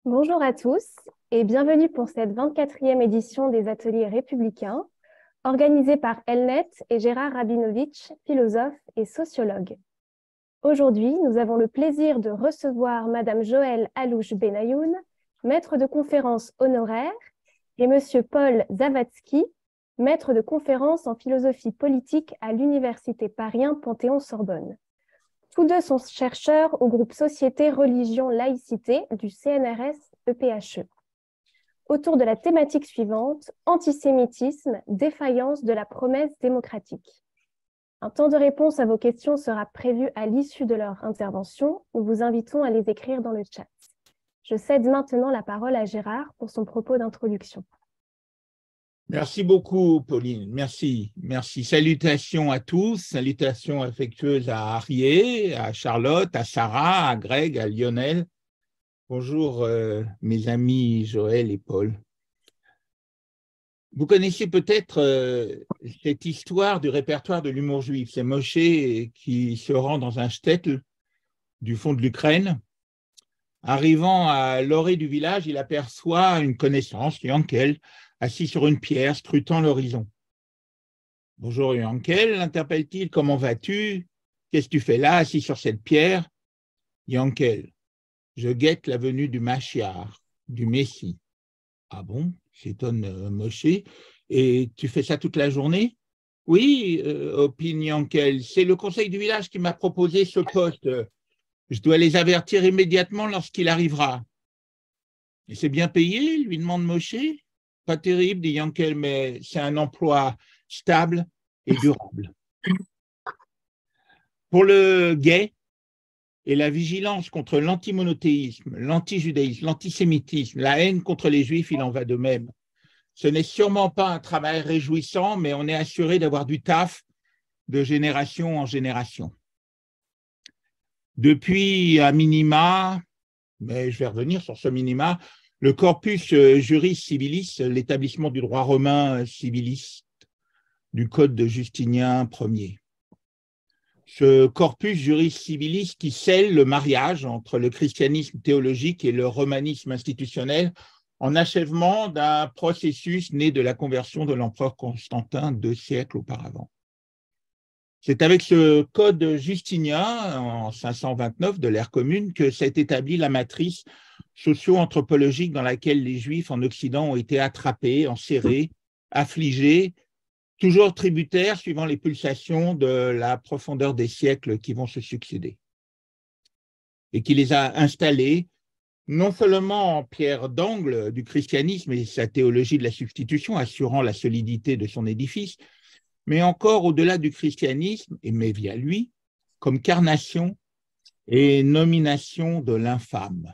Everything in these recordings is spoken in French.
Bonjour à tous et bienvenue pour cette 24e édition des Ateliers républicains, organisée par Elnet et Gérard Rabinovitch, philosophe et sociologue. Aujourd'hui, nous avons le plaisir de recevoir Madame Joëlle Alouche Benayoun, maître de conférences honoraire, et Monsieur Paul Zavatsky, maître de conférences en philosophie politique à l'Université Paris Panthéon-Sorbonne. Tous deux sont chercheurs au groupe Société, Religion, Laïcité du CNRS-EPHE. Autour de la thématique suivante, antisémitisme, défaillance de la promesse démocratique. Un temps de réponse à vos questions sera prévu à l'issue de leur intervention. Nous vous invitons à les écrire dans le chat. Je cède maintenant la parole à Gérard pour son propos d'introduction. Merci beaucoup, Pauline. Merci. Merci. Salutations à tous. Salutations affectueuses à Arié, à Charlotte, à Sarah, à Greg, à Lionel. Bonjour, mes amis Joël et Paul. Vous connaissez peut-être cette histoire du répertoire de l'humour juif. C'est Moshe qui se rend dans un shtetl du fond de l'Ukraine. Arrivant à l'orée du village, il aperçoit une connaissance, Yankel, assis sur une pierre, scrutant l'horizon. « Bonjour Yankel », l'interpelle-t-il, « comment vas-tu? Qu'est-ce que tu fais là, assis sur cette pierre ?»« Yankel, je guette la venue du Mashiach, du Messie. »« Ah bon ?» s'étonne Moshe. « Et tu fais ça toute la journée ?»« Oui, opine Yankel, c'est le conseil du village qui m'a proposé ce poste. Je dois les avertir immédiatement lorsqu'il arrivera. »« Et c'est bien payé ?» lui demande Moshe. « Pas terrible, dit Yankel, mais c'est un emploi stable et durable. » Pour le guet et la vigilance contre l'antimonothéisme, l'antijudaïsme, l'antisémitisme, la haine contre les juifs, il en va de même. Ce n'est sûrement pas un travail réjouissant, mais on est assuré d'avoir du taf de génération en génération. Depuis un minima, mais je vais revenir sur ce minima, le corpus juris civilis, l'établissement du droit romain civiliste du code de Justinien Ier. Ce corpus juris civilis qui scelle le mariage entre le christianisme théologique et le romanisme institutionnel en achèvement d'un processus né de la conversion de l'empereur Constantin 2 siècles auparavant. C'est avec ce code justinien, en 529 de l'ère commune, que s'est établie la matrice socio-anthropologique dans laquelle les Juifs en Occident ont été attrapés, enserrés, affligés, toujours tributaires suivant les pulsations de la profondeur des siècles qui vont se succéder. Et qui les a installés non seulement en pierre d'angle du christianisme et sa théologie de la substitution, assurant la solidité de son édifice, mais encore au-delà du christianisme, mais via lui, comme carnation et nomination de l'infâme.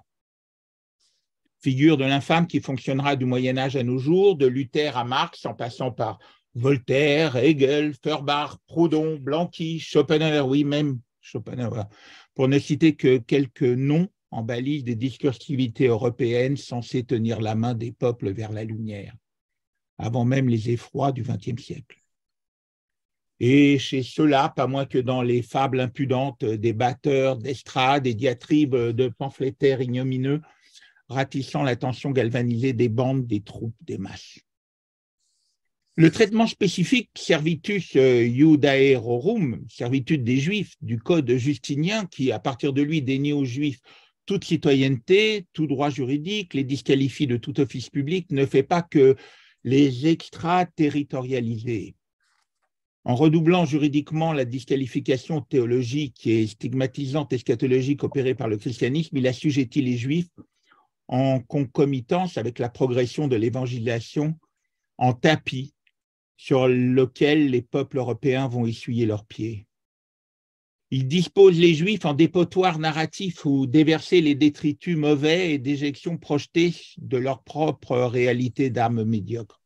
Figure de l'infâme qui fonctionnera du Moyen-Âge à nos jours, de Luther à Marx, en passant par Voltaire, Hegel, Feuerbach, Proudhon, Blanqui, Schopenhauer, oui, même Schopenhauer, pour ne citer que quelques noms en balise des discursivités européennes censées tenir la main des peuples vers la lumière, avant même les effrois du XXe siècle. Et chez ceux-là, pas moins que dans les fables impudentes des batteurs d'estrade et diatribes de pamphlétaires ignomineux, ratissant l'attention galvanisée des bandes, des troupes, des masses. Le traitement spécifique Servitus Iudaeorum, servitude des Juifs, du code justinien, qui, à partir de lui, dénie aux Juifs toute citoyenneté, tout droit juridique, les disqualifie de tout office public, ne fait pas que les extraterritorialiser. En redoublant juridiquement la disqualification théologique et stigmatisante eschatologique opérée par le christianisme, il assujettit les Juifs en concomitance avec la progression de l'évangélisation en tapis sur lequel les peuples européens vont essuyer leurs pieds. Il dispose les Juifs en dépotoirs narratifs où déverser les détritus mauvais et déjections projetées de leur propre réalité d'âme médiocre.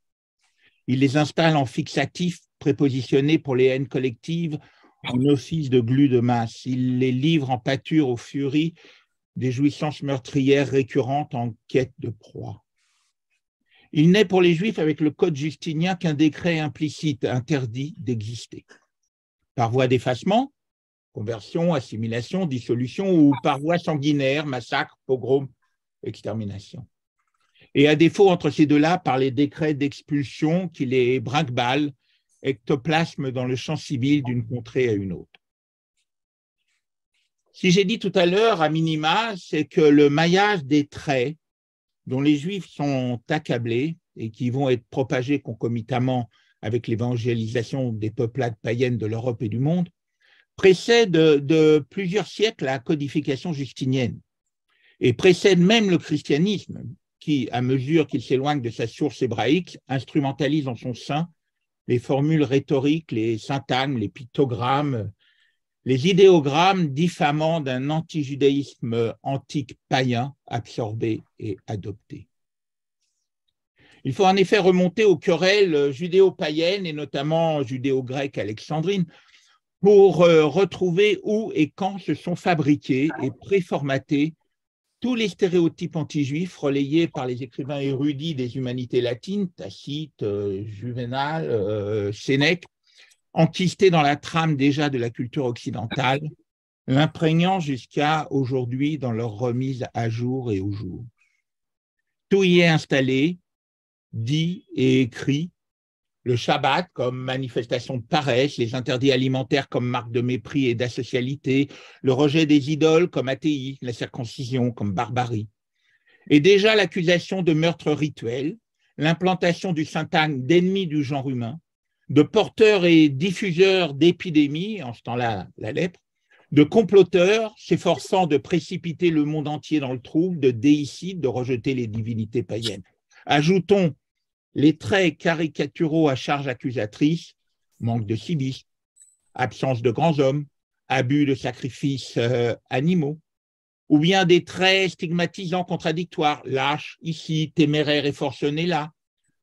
Il les installe en fixatifs prépositionnés pour les haines collectives en office de glu de masse. Il les livre en pâture aux furies des jouissances meurtrières récurrentes en quête de proie. Il n'est pour les Juifs avec le code justinien qu'un décret implicite interdit d'exister. Par voie d'effacement, conversion, assimilation, dissolution ou par voie sanguinaire, massacre, pogrom, extermination. Et à défaut entre ces deux-là, par les décrets d'expulsion qui les brinque-balles, ectoplasment dans le champ civil d'une contrée à une autre. Si j'ai dit tout à l'heure, à minima, c'est que le maillage des traits dont les Juifs sont accablés et qui vont être propagés concomitamment avec l'évangélisation des peuplades païennes de l'Europe et du monde, précède de plusieurs siècles la codification justinienne et précède même le christianisme qui, à mesure qu'il s'éloigne de sa source hébraïque, instrumentalise en son sein les formules rhétoriques, les syntagmes, les pictogrammes, les idéogrammes diffamant d'un anti-judaïsme antique païen absorbé et adopté. Il faut en effet remonter aux querelles judéo-païennes et notamment judéo-grecques alexandrines pour retrouver où et quand se sont fabriqués et préformatés tous les stéréotypes anti-juifs relayés par les écrivains érudits des humanités latines, Tacite, Juvénal, Sénèque, enquistés dans la trame déjà de la culture occidentale, l'imprégnant jusqu'à aujourd'hui dans leur remise à jour et au jour. Tout y est installé, dit et écrit, le Shabbat comme manifestation de paresse, les interdits alimentaires comme marque de mépris et d'asocialité, le rejet des idoles comme athéisme, la circoncision comme barbarie. Et déjà l'accusation de meurtre rituel, l'implantation du syntagme d'ennemi du genre humain, de porteurs et diffuseurs d'épidémies, en ce temps-là la lèpre, de comploteurs s'efforçant de précipiter le monde entier dans le trouble, de déicides, de rejeter les divinités païennes. Ajoutons les traits caricaturaux à charge accusatrice, manque de civisme, absence de grands hommes, abus de sacrifices animaux, ou bien des traits stigmatisants contradictoires, lâche ici, téméraire et forcené là,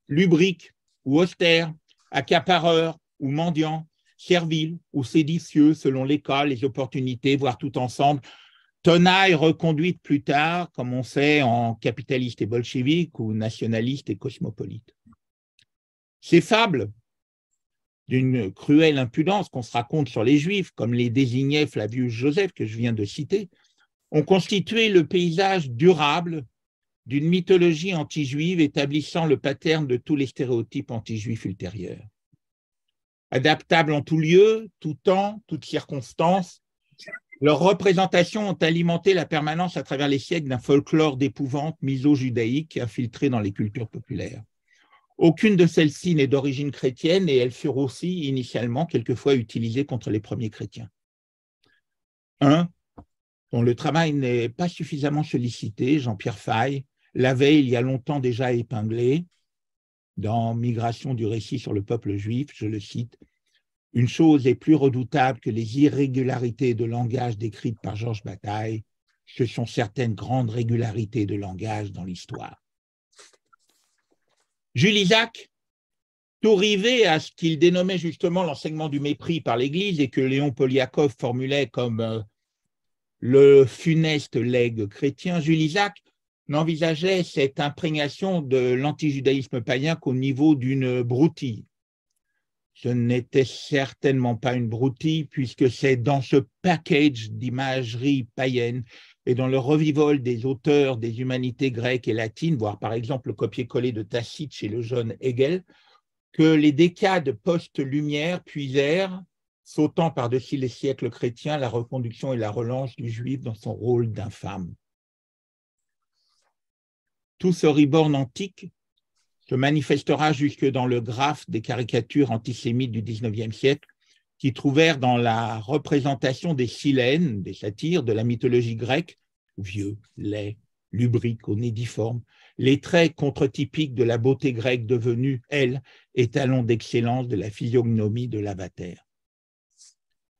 lubrique ou austère, accapareur ou mendiant, servile ou séditieux selon les cas, les opportunités, voire tout ensemble, tenaille reconduite plus tard, comme on sait, en capitaliste et bolchevique ou nationaliste et cosmopolite. Ces fables d'une cruelle impudence qu'on se raconte sur les Juifs, comme les désignait Flavius Joseph, que je viens de citer, ont constitué le paysage durable d'une mythologie anti-juive établissant le pattern de tous les stéréotypes anti-juifs ultérieurs. Adaptables en tout lieu, tout temps, toutes circonstances, leurs représentations ont alimenté la permanence à travers les siècles d'un folklore d'épouvante miso-judaïque infiltré dans les cultures populaires. Aucune de celles-ci n'est d'origine chrétienne et elles furent aussi initialement quelquefois utilisées contre les premiers chrétiens. Un, dont le travail n'est pas suffisamment sollicité, Jean-Pierre Faye, l'avait il y a longtemps déjà épinglé dans Migration du récit sur le peuple juif, je le cite, « Une chose est plus redoutable que les irrégularités de langage décrites par Georges Bataille, ce sont certaines grandes régularités de langage dans l'histoire. » Jules Isaac, tout rivé à ce qu'il dénommait justement l'enseignement du mépris par l'Église et que Léon Poliakov formulait comme le funeste legs chrétien, Jules Isaac n'envisageait cette imprégnation de l'antijudaïsme païen qu'au niveau d'une broutille. Ce n'était certainement pas une broutille puisque c'est dans ce package d'imagerie païenne et dans le revivol des auteurs des humanités grecques et latines, voire par exemple le copier-coller de Tacite chez le jeune Hegel, que les décades post-Lumière puisèrent, sautant par-dessus les siècles chrétiens, la reconduction et la relance du juif dans son rôle d'infâme. Tout ce riborne antique se manifestera jusque dans le graphe des caricatures antisémites du XIXe siècle qui trouvèrent dans la représentation des silènes, des satyres de la mythologie grecque, vieux, laids, lubriques, au nez difforme, les traits contre-typiques de la beauté grecque devenue, elle, étalon d'excellence de la physiognomie de l'avatar.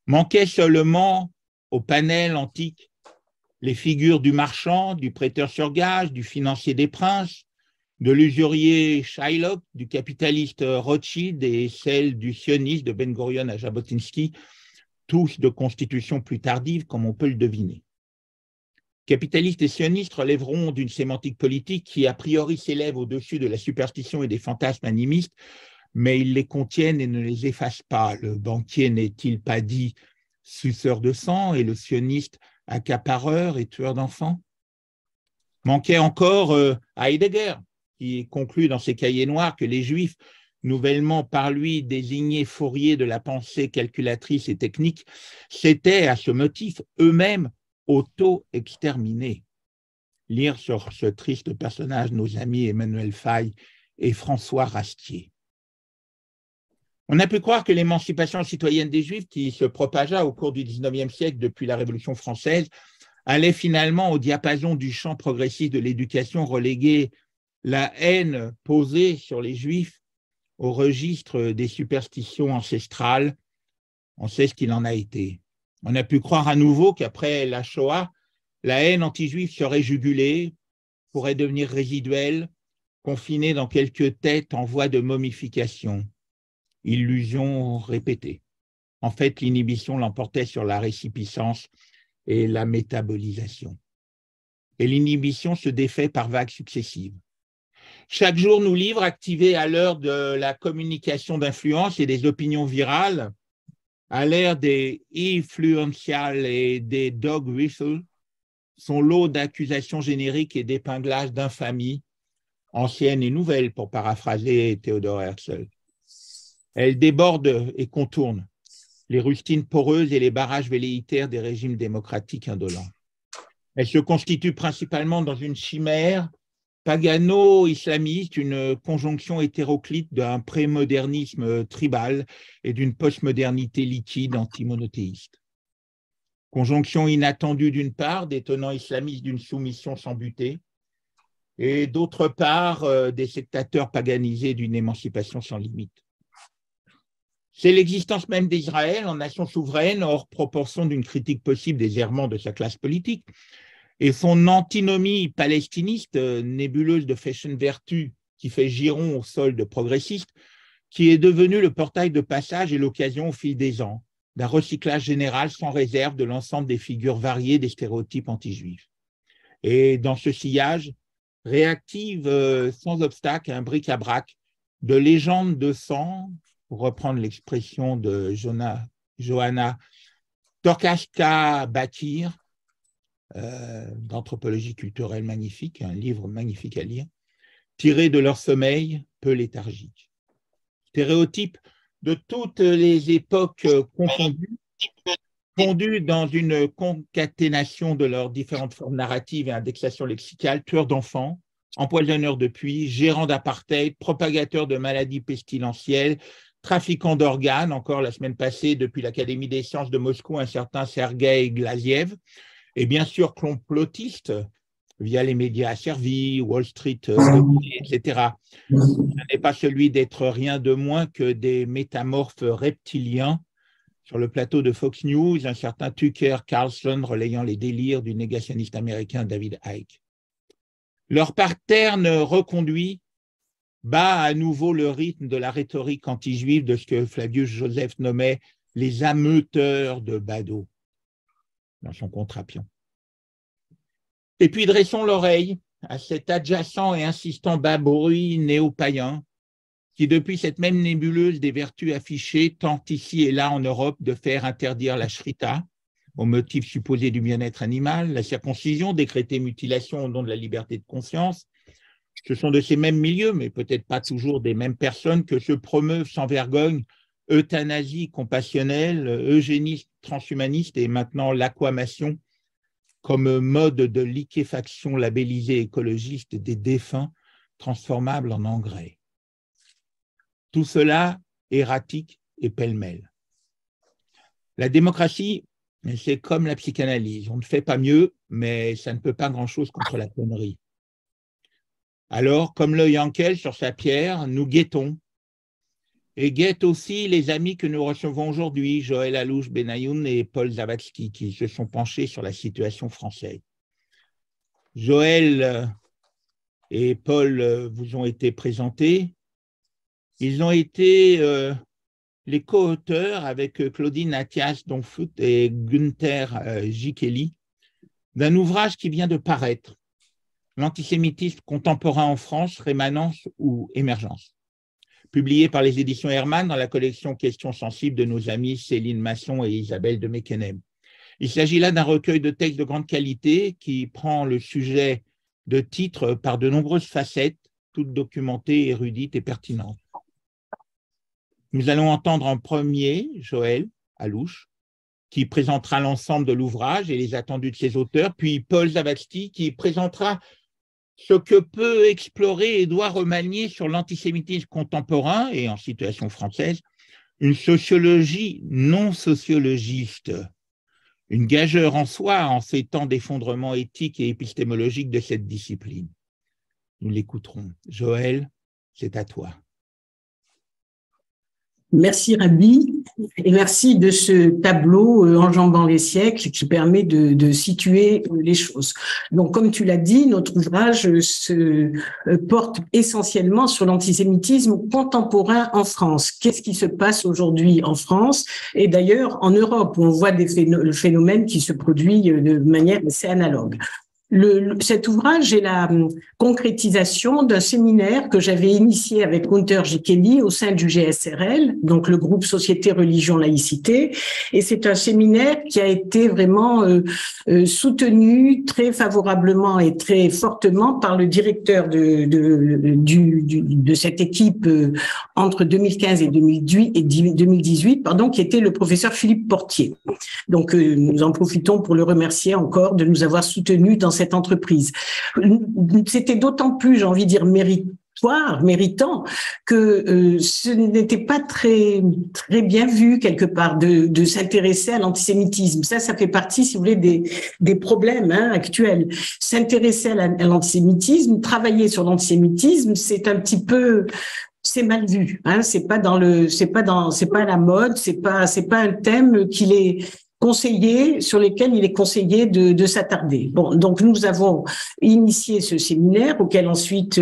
Manquaient seulement au panel antique les figures du marchand, du prêteur sur gage, du financier des princes, de l'usurier Shylock, du capitaliste Rothschild et celle du sioniste de Ben Gurion à Jabotinsky, tous de constitution plus tardive, comme on peut le deviner. Capitalistes et sionistes relèveront d'une sémantique politique qui a priori s'élève au-dessus de la superstition et des fantasmes animistes, mais ils les contiennent et ne les effacent pas. Le banquier n'est-il pas dit suceur de sang et le sioniste accapareur et tueur d'enfants? Manquait encore Heidegger, qui conclut dans ses cahiers noirs que les Juifs, nouvellement par lui désignés fourriers de la pensée calculatrice et technique, s'étaient à ce motif eux-mêmes auto-exterminés. Lire sur ce triste personnage nos amis Emmanuel Faye et François Rastier. On a pu croire que l'émancipation citoyenne des Juifs, qui se propagea au cours du XIXe siècle depuis la Révolution française, allait finalement au diapason du champ progressiste de l'éducation reléguer la haine posée sur les Juifs au registre des superstitions ancestrales. On sait ce qu'il en a été. On a pu croire à nouveau qu'après la Shoah, la haine anti-juive serait jugulée, pourrait devenir résiduelle, confinée dans quelques têtes en voie de momification. Illusion répétée. En fait, l'inhibition l'emportait sur la récipiscence et la métabolisation. Et l'inhibition se défait par vagues successives. Chaque jour nous livre, activé à l'heure de la communication d'influence et des opinions virales, à l'ère des influentials et des dog whistles, son lot d'accusations génériques et d'épinglages d'infamie, anciennes et nouvelles, pour paraphraser Theodor Herzl. Elle déborde et contourne les rustines poreuses et les barrages velléitaires des régimes démocratiques indolents. Elle se constitue principalement dans une chimère pagano-islamiste, une conjonction hétéroclite d'un prémodernisme tribal et d'une postmodernité liquide antimonothéiste. Conjonction inattendue d'une part des tenants islamistes d'une soumission sans butée et d'autre part des sectateurs paganisés d'une émancipation sans limite. C'est l'existence même d'Israël en nation souveraine, hors proportion d'une critique possible des errements de sa classe politique, et son antinomie palestiniste, nébuleuse de fashion-vertu qui fait giron au solde progressiste, qui est devenu le portail de passage et l'occasion au fil des ans d'un recyclage général sans réserve de l'ensemble des figures variées des stéréotypes anti-juifs. Et dans ce sillage, réactive sans obstacle un bric-à-brac de légendes de sang, pour reprendre l'expression de Johanna Torkashka-Bakir, d'anthropologie culturelle magnifique, un livre magnifique à lire, tiré de leur sommeil peu léthargique. Stéréotypes de toutes les époques confondues, fondus dans une concaténation de leurs différentes formes narratives et indexations lexicales, tueurs d'enfants, empoisonneurs de puits, gérants d'apartheid, propagateurs de maladies pestilentielles, trafiquants d'organes, encore la semaine passée, depuis l'Académie des sciences de Moscou, un certain Sergueï Glaziev, et bien sûr complotistes, via les médias asservis, Wall Street, etc. Ce n'est pas celui d'être rien de moins que des métamorphes reptiliens. Sur le plateau de Fox News, un certain Tucker Carlson relayant les délires du négationniste américain David Icke. Leur pattern reconduit bat à nouveau le rythme de la rhétorique anti-juive de ce que Flavius Joseph nommait les ameuteurs de badauds dans son Contrapion. Et puis dressons l'oreille à cet adjacent et insistant bas bruit néo-païen qui, depuis cette même nébuleuse des vertus affichées, tente ici et là en Europe de faire interdire la shrita, au motif supposé du bien-être animal, la circoncision, décrétée mutilation au nom de la liberté de conscience. Ce sont de ces mêmes milieux, mais peut-être pas toujours des mêmes personnes, que se promeuvent sans vergogne euthanasie compassionnelle, eugénie transhumaniste et maintenant l'aquamation comme mode de liquéfaction labellisée écologiste des défunts transformables en engrais. Tout cela erratique et pêle-mêle. La démocratie, c'est comme la psychanalyse. On ne fait pas mieux, mais ça ne peut pas grand-chose contre la connerie. Alors, comme le Yankel sur sa pierre, nous guettons et guettent aussi les amis que nous recevons aujourd'hui, Joël Alouche-Benayoun et Paul Zavatsky, qui se sont penchés sur la situation française. Joël et Paul vous ont été présentés. Ils ont été les co-auteurs avec Claudine Athias-Donfout et Günther Gikeli d'un ouvrage qui vient de paraître, L'antisémitisme contemporain en France, rémanence ou émergence, publié par les éditions Hermann dans la collection Questions sensibles de nos amies Céline Masson et Isabelle de Meckenem. Il s'agit là d'un recueil de textes de grande qualité qui prend le sujet de titres par de nombreuses facettes, toutes documentées, érudites et pertinentes. Nous allons entendre en premier Joël Alouche, qui présentera l'ensemble de l'ouvrage et les attendus de ses auteurs, puis Paul Zavadski, qui présentera ce que peut explorer Édouard Remanié sur l'antisémitisme contemporain et en situation française, une sociologie non sociologiste, une gageure en soi en ces temps d'effondrement éthique et épistémologique de cette discipline. Nous l'écouterons. Joël, c'est à toi. Merci Rabbi, et merci de ce tableau enjambant les siècles qui permet de situer les choses. Donc, comme tu l'as dit, notre ouvrage se porte essentiellement sur l'antisémitisme contemporain en France. Qu'est-ce qui se passe aujourd'hui en France et d'ailleurs en Europe, où on voit le phénomène qui se produit de manière assez analogue. Cet ouvrage est la concrétisation d'un séminaire que j'avais initié avec Gunther Gikeli au sein du GSRL, donc le groupe Société, Religion, Laïcité. Et c'est un séminaire qui a été vraiment soutenu très favorablement et très fortement par le directeur de cette équipe entre 2015 et 2018, qui était le professeur Philippe Portier. Donc, nous en profitons pour le remercier encore de nous avoir soutenus dans cette entreprise. C'était d'autant plus, j'ai envie de dire, méritant que ce n'était pas très bien vu quelque part de s'intéresser à l'antisémitisme. Ça fait partie, si vous voulez, des problèmes actuels. S'intéresser à l'antisémitisme, travailler sur l'antisémitisme, c'est un petit peu... C'est mal vu, c'est pas à la mode, c'est pas un thème qu'il est sur lesquels il est conseillé de s'attarder. Bon, donc nous avons initié ce séminaire auquel ensuite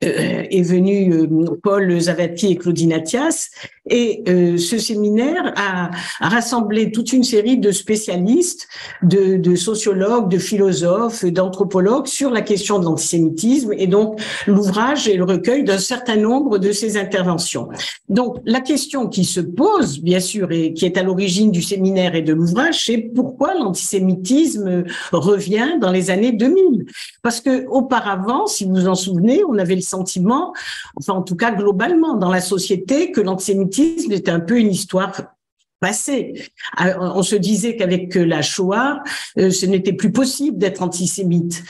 est venu Paul Zavadski et Claudine Attias, et ce séminaire a rassemblé toute une série de spécialistes, de sociologues, de philosophes, d'anthropologues sur la question de l'antisémitisme, et donc l'ouvrage est le recueil d'un certain nombre de ces interventions. Donc la question qui se pose, bien sûr, et qui est à l'origine du séminaire et de l'ouvrage, c'est pourquoi l'antisémitisme revient dans les années 2000. Parce que auparavant, si vous vous en souvenez, on avait le sentiment, enfin en tout cas globalement dans la société, que l'antisémitisme était un peu une histoire passée. On se disait qu'avec la Shoah, ce n'était plus possible d'être antisémite.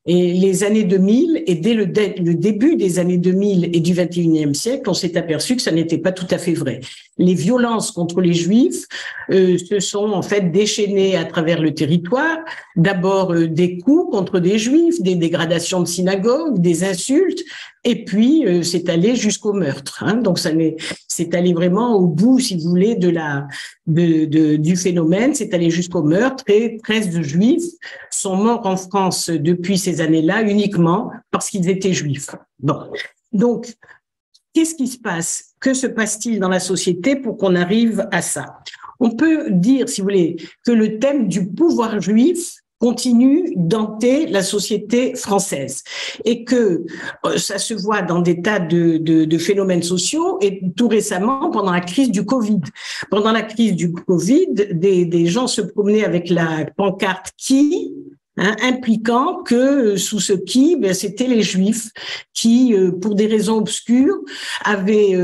Et les années 2000, et dès le début des années 2000 et du 21e siècle, on s'est aperçu que ça n'était pas tout à fait vrai. Les violences contre les Juifs se sont en fait déchaînées à travers le territoire. D'abord des coups contre des Juifs, des dégradations de synagogues, des insultes, et puis c'est allé jusqu'au meurtre. Donc c'est allé vraiment au bout, si vous voulez, du phénomène. C'est allé jusqu'au meurtre, et 13 Juifs sont morts en France depuis ces années-là uniquement parce qu'ils étaient juifs. Bon, donc qu'est-ce qui se passe? Que se passe-t-il dans la société pour qu'on arrive à ça? On peut dire, si vous voulez, que le thème du pouvoir juif continue d'hanter la société française, et que ça se voit dans des tas de phénomènes sociaux, et tout récemment pendant la crise du Covid. Pendant la crise du Covid, des gens se promenaient avec la pancarte qui, impliquant que sous ce qui, c'était les Juifs qui, pour des raisons obscures, avaient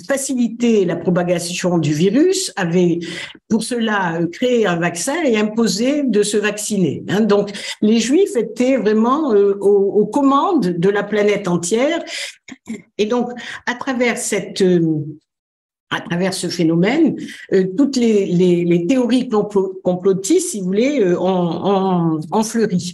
facilité la propagation du virus, avaient pour cela créé un vaccin et imposé de se vacciner. Donc, les Juifs étaient vraiment aux commandes de la planète entière. Et donc, à travers ce phénomène, toutes les théories complotistes, si vous voulez, ont fleuri.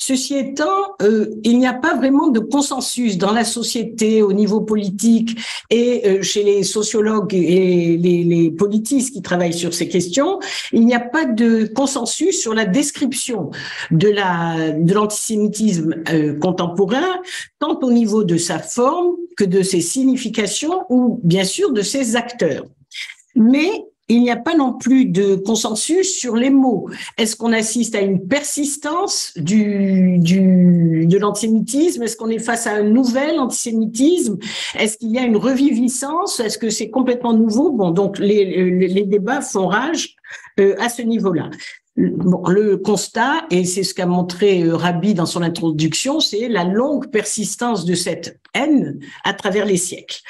Ceci étant, il n'y a pas vraiment de consensus dans la société, au niveau politique et chez les sociologues et les politistes qui travaillent sur ces questions. Il n'y a pas de consensus sur la description de l'antisémitisme contemporain, tant au niveau de sa forme que de ses significations ou bien sûr de ses acteurs. Mais il n'y a pas non plus de consensus sur les mots. Est-ce qu'on assiste à une persistance de l'antisémitisme? Est-ce qu'on est face à un nouvel antisémitisme? Est-ce qu'il y a une reviviscence? Est-ce que c'est complètement nouveau? Bon, donc les débats font rage à ce niveau-là. le constat, et c'est ce qu'a montré Rabbi dans son introduction, c'est la longue persistance de cette haine à travers les siècles.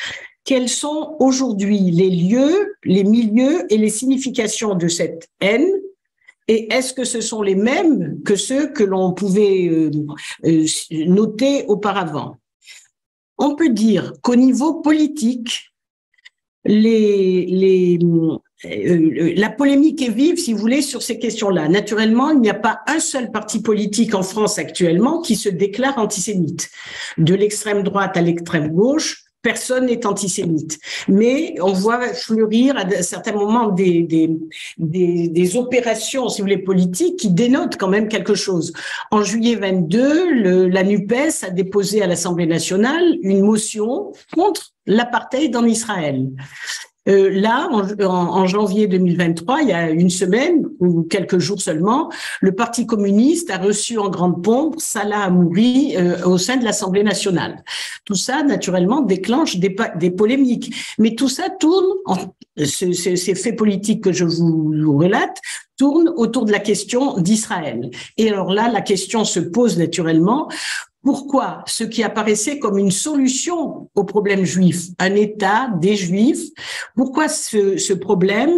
Quels sont aujourd'hui les lieux, les milieux et les significations de cette haine? Et est-ce que ce sont les mêmes que ceux que l'on pouvait noter auparavant? On peut dire qu'au niveau politique, la polémique est vive, si vous voulez, sur ces questions-là. Naturellement, il n'y a pas un seul parti politique en France actuellement qui se déclare antisémite. De l'extrême droite à l'extrême gauche, personne n'est antisémite. Mais on voit fleurir à certains moments des opérations, si vous voulez, politiques qui dénotent quand même quelque chose. En juillet 22, la NUPES a déposé à l'Assemblée nationale une motion contre l'apartheid en Israël. Là, en janvier 2023, il y a une semaine ou quelques jours seulement, le Parti communiste a reçu en grande pompe Salah Hamouri au sein de l'Assemblée nationale. Tout ça, naturellement, déclenche des polémiques. Mais tout ça tourne, ces faits politiques que je vous relate, tournent autour de la question d'Israël. Et alors là, la question se pose naturellement. Pourquoi ce qui apparaissait comme une solution au problème juif, un État des Juifs, pourquoi ce problème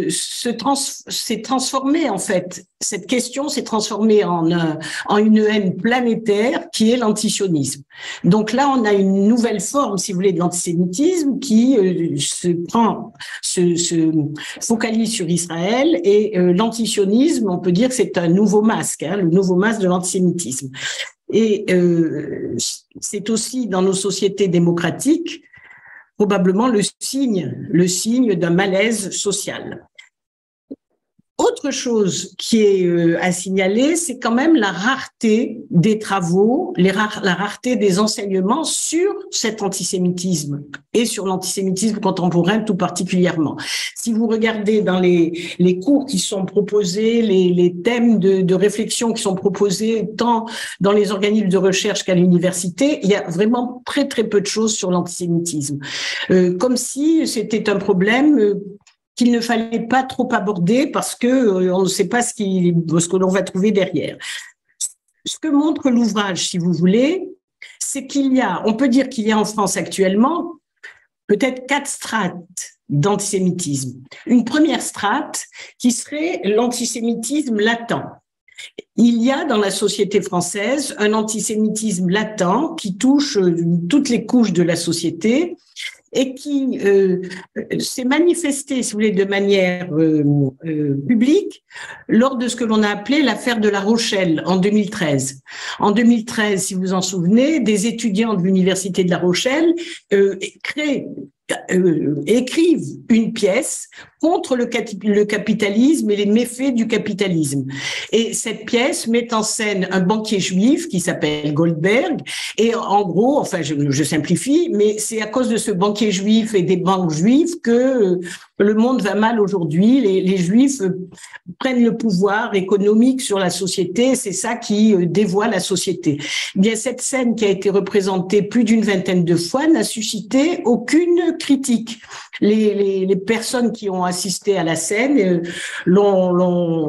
s'est transformé en fait, cette question s'est transformée en une haine planétaire qui est l'antisionisme. Donc là, on a une nouvelle forme, si vous voulez, de l'antisémitisme qui se focalise sur Israël et l'antisionisme, on peut dire que c'est un nouveau masque, le nouveau masque de l'antisémitisme. Et c'est aussi dans nos sociétés démocratiques probablement le signe d'un malaise social. Autre chose qui est à signaler, c'est quand même la rareté des travaux, la rareté des enseignements sur cet antisémitisme et sur l'antisémitisme contemporain tout particulièrement. Si vous regardez dans les cours qui sont proposés, les thèmes de réflexion qui sont proposés tant dans les organismes de recherche qu'à l'université, il y a vraiment très très peu de choses sur l'antisémitisme. Comme si c'était un problème qu'il ne fallait pas trop aborder parce que on ne sait pas ce que l'on va trouver derrière. Ce que montre l'ouvrage, si vous voulez, c'est on peut dire qu'il y a en France actuellement peut-être 4 strates d'antisémitisme. Une première strate qui serait l'antisémitisme latent. Il y a dans la société française un antisémitisme latent qui touche toutes les couches de la société et qui s'est manifesté, si vous voulez, de manière publique lors de ce que l'on a appelé l'affaire de La Rochelle en 2013. En 2013, si vous vous en souvenez, des étudiants de l'université de La Rochelle écrivent une pièce contre le capitalisme et les méfaits du capitalisme. Et cette pièce met en scène un banquier juif qui s'appelle Goldberg. Et en gros, enfin, je simplifie, mais c'est à cause de ce banquier juif et des banques juives que le monde va mal aujourd'hui. Les juifs prennent le pouvoir économique sur la société. C'est ça qui dévoie la société. Eh bien, cette scène qui a été représentée plus d'une vingtaine de fois n'a suscité aucune critique. Les personnes qui ont assisté à la scène ont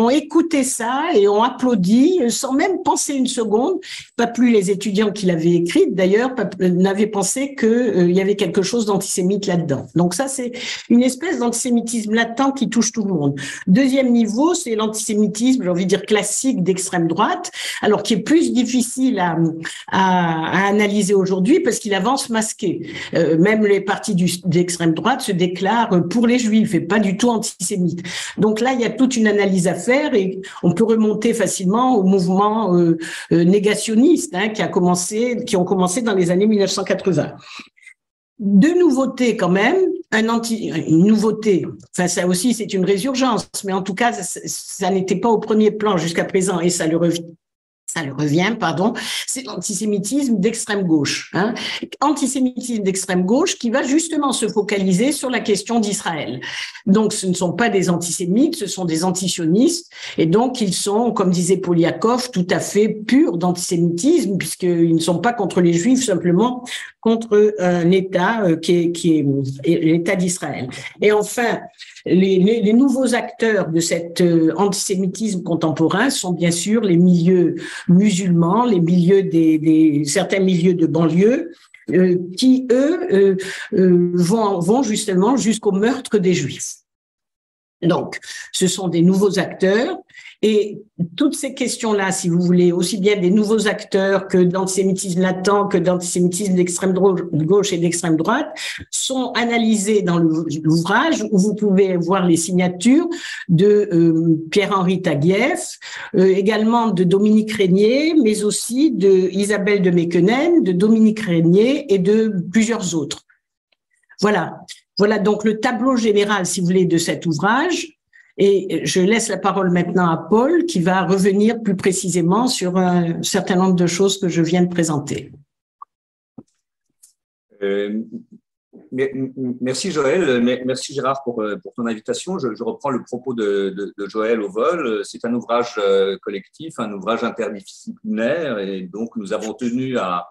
écouté ça et ont applaudi sans même penser une seconde. Pas plus les étudiants qui l'avaient écrite, d'ailleurs, n'avaient pensé qu'il y avait quelque chose d'antisémite là-dedans. Donc ça, c'est une espèce d'antisémitisme latent qui touche tout le monde. Deuxième niveau, c'est l'antisémitisme, j'ai envie de dire classique d'extrême droite, alors qui est plus difficile à analyser aujourd'hui parce qu'il avance masqué. Même les partis d'extrême droite se déclarent pour les juifs et pas du tout antisémites. Donc là, il y a toute une analyse à faire et on peut remonter facilement au mouvement négationniste qui ont commencé dans les années 1980. Deux nouveautés quand même, une nouveauté, enfin ça aussi c'est une résurgence, mais en tout cas ça n'était pas au premier plan jusqu'à présent et ça le revient, c'est l'antisémitisme d'extrême gauche. Antisémitisme d'extrême gauche qui va justement se focaliser sur la question d'Israël. Donc ce ne sont pas des antisémites, ce sont des antisionistes, et donc ils sont, comme disait Poliakov, tout à fait purs d'antisémitisme, puisqu'ils ne sont pas contre les juifs simplement, contre un État qui est l'État d'Israël. Et enfin, les nouveaux acteurs de cet antisémitisme contemporain sont bien sûr les milieux musulmans, les milieux certains milieux de banlieue, qui, eux, vont justement jusqu'au meurtre des Juifs. Donc, ce sont des nouveaux acteurs et toutes ces questions-là, si vous voulez, aussi bien des nouveaux acteurs que d'antisémitisme latent, que d'antisémitisme d'extrême gauche et d'extrême droite, sont analysées dans l'ouvrage où vous pouvez voir les signatures de Pierre-Henri Taguieff, également de Dominique Régnier, mais aussi de Isabelle de Mekenen, de Dominique Régnier et de plusieurs autres. Voilà. Voilà donc le tableau général, si vous voulez, de cet ouvrage. Et je laisse la parole maintenant à Paul, qui va revenir plus précisément sur un certain nombre de choses que je viens de présenter. Merci Joël, merci Gérard pour ton invitation. Je reprends le propos de Joël au vol. C'est un ouvrage collectif, un ouvrage interdisciplinaire, et donc nous avons tenu à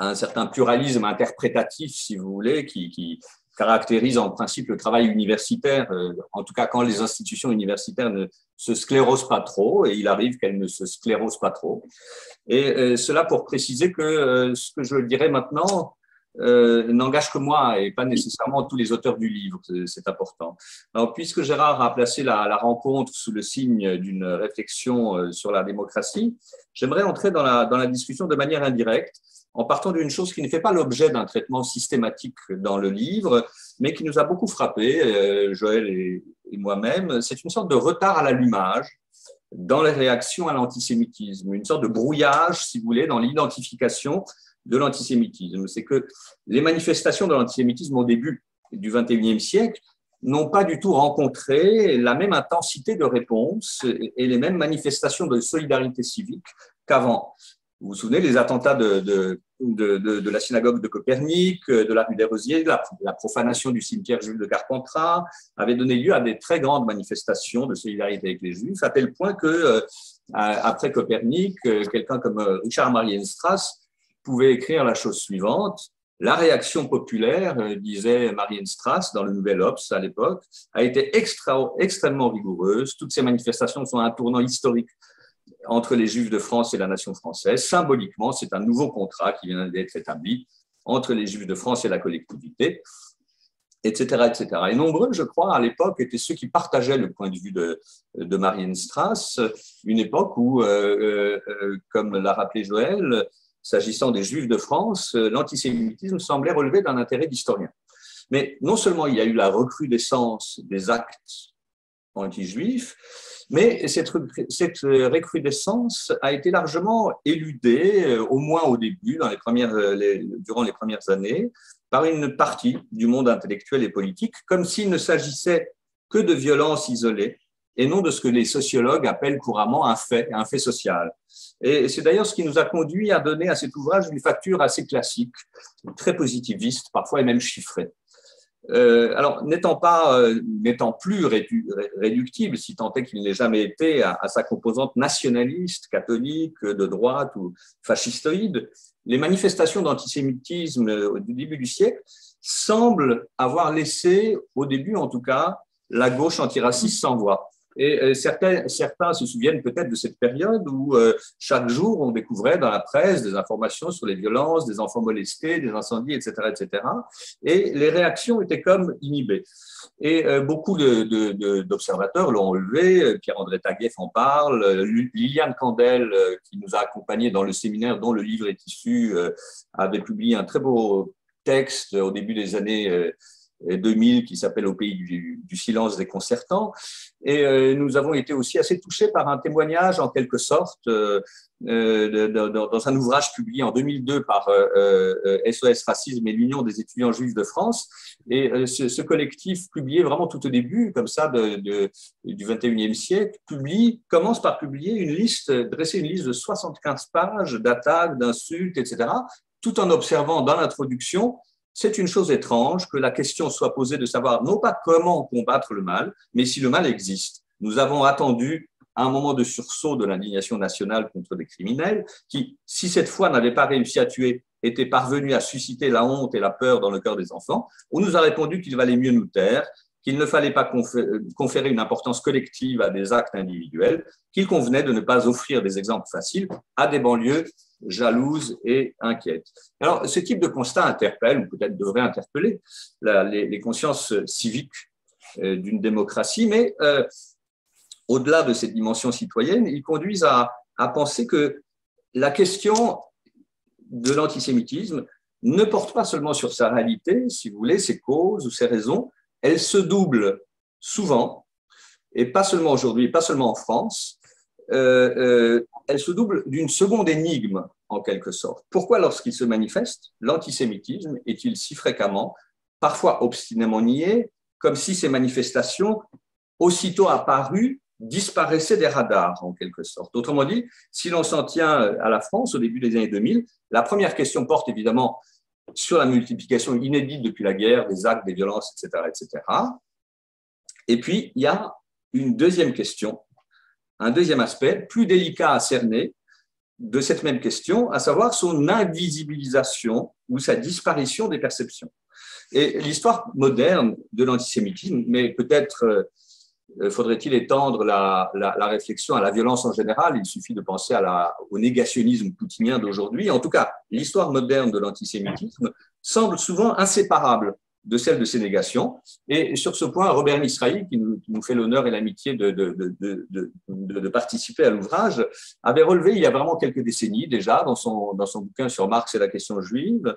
un certain pluralisme interprétatif, si vous voulez, qui caractérise en principe le travail universitaire, en tout cas quand les institutions universitaires ne se sclérosent pas trop, et il arrive qu'elles ne se sclérosent pas trop. Et cela pour préciser que ce que je dirais maintenant n'engage que moi et pas nécessairement tous les auteurs du livre, c'est important. Alors, puisque Gérard a placé la rencontre sous le signe d'une réflexion sur la démocratie, j'aimerais entrer dans la discussion de manière indirecte, en partant d'une chose qui ne fait pas l'objet d'un traitement systématique dans le livre, mais qui nous a beaucoup frappé, Joël et moi-même. C'est une sorte de retard à l'allumage dans les réactions à l'antisémitisme, une sorte de brouillage, si vous voulez, dans l'identification de l'antisémitisme. C'est que les manifestations de l'antisémitisme au début du XXIe siècle n'ont pas du tout rencontré la même intensité de réponse et les mêmes manifestations de solidarité civique qu'avant. Vous vous souvenez, les attentats de la synagogue de Copernic, de la rue des Rosiers, la profanation du cimetière juif de Carpentras avaient donné lieu à des très grandes manifestations de solidarité avec les Juifs, à tel point que, après Copernic, quelqu'un comme Richard Marienstrass pouvait écrire la chose suivante: la réaction populaire, disait Marienstrass dans le Nouvel Obs à l'époque, a été extrêmement rigoureuse. Toutes ces manifestations sont un tournant historique entre les Juifs de France et la nation française. Symboliquement, c'est un nouveau contrat qui vient d'être établi entre les Juifs de France et la collectivité, etc., etc. Et nombreux, je crois, à l'époque, étaient ceux qui partageaient le point de vue de Marienstrass, une époque où, comme l'a rappelé Joël, s'agissant des Juifs de France, l'antisémitisme semblait relever d'un intérêt d'historien. Mais non seulement il y a eu la recrudescence des actes anti-juifs, mais cette recrudescence a été largement éludée, au moins au début, durant les premières années, par une partie du monde intellectuel et politique, comme s'il ne s'agissait que de violences isolées et non de ce que les sociologues appellent couramment un fait social. Et c'est d'ailleurs ce qui nous a conduit à donner à cet ouvrage une facture assez classique, très positiviste, parfois et même chiffrée. Alors, n'étant plus réductible, si tant est qu'il n'ait jamais été, à sa composante nationaliste, catholique, de droite ou fascistoïde, les manifestations d'antisémitisme du début du siècle semblent avoir laissé, au début en tout cas, la gauche antiraciste sans voix. Et certains se souviennent peut-être de cette période où chaque jour on découvrait dans la presse des informations sur les violences, des enfants molestés, des incendies, etc., etc. Et les réactions étaient comme inhibées. Et beaucoup d'observateurs l'ont relevé. Pierre-André Taguieff en parle. Liliane Candel, qui nous a accompagnés dans le séminaire dont le livre est issu, avait publié un très beau texte au début des années 2000 qui s'appelle « Au pays du silence déconcertant ». Et nous avons été aussi assez touchés par un témoignage, en quelque sorte, dans un ouvrage publié en 2002 par SOS Racisme et l'Union des étudiants juifs de France. Et ce collectif, publié vraiment tout au début, comme ça, du XXIe siècle, commence par publier dresser une liste de 75 pages d'attaques, d'insultes, etc., tout en observant dans l'introduction: c'est une chose étrange que la question soit posée de savoir non pas comment combattre le mal, mais si le mal existe. Nous avons attendu un moment de sursaut de l'indignation nationale contre des criminels qui, si cette fois n'avaient pas réussi à tuer était parvenu à susciter la honte et la peur dans le cœur des enfants, on nous a répondu qu'il valait mieux nous taire, qu'il ne fallait pas conférer une importance collective à des actes individuels, qu'il convenait de ne pas offrir des exemples faciles à des banlieues jalouses et inquiètes. Alors, ce type de constat interpelle, ou peut-être devrait interpeller, les consciences civiques d'une démocratie, mais au-delà de cette dimension citoyenne, ils conduisent à penser que la question de l'antisémitisme ne porte pas seulement sur sa réalité, si vous voulez, ses causes ou ses raisons, elle se double souvent, et pas seulement aujourd'hui, pas seulement en France, elle se double d'une seconde énigme, en quelque sorte. Pourquoi, lorsqu'il se manifeste, l'antisémitisme est-il si fréquemment, parfois obstinément nié, comme si ces manifestations, aussitôt apparues, disparaissaient des radars, en quelque sorte. Autrement dit, si l'on s'en tient à la France, au début des années 2000, la première question porte évidemment sur la multiplication inédite depuis la guerre, des actes, des violences, etc., etc. Et puis, il y a une deuxième question, un deuxième aspect plus délicat à cerner de cette même question, à savoir son invisibilisation ou sa disparition des perceptions. Et l'histoire moderne de l'antisémitisme, mais peut-être faudrait-il étendre la réflexion à la violence en général, il suffit de penser au négationnisme poutinien d'aujourd'hui. En tout cas, l'histoire moderne de l'antisémitisme semble souvent inséparable de celle de ces négations. Et sur ce point, Robert Misrahi, qui nous fait l'honneur et l'amitié de participer à l'ouvrage, avait relevé il y a vraiment quelques décennies déjà, dans son bouquin sur Marx et la question juive,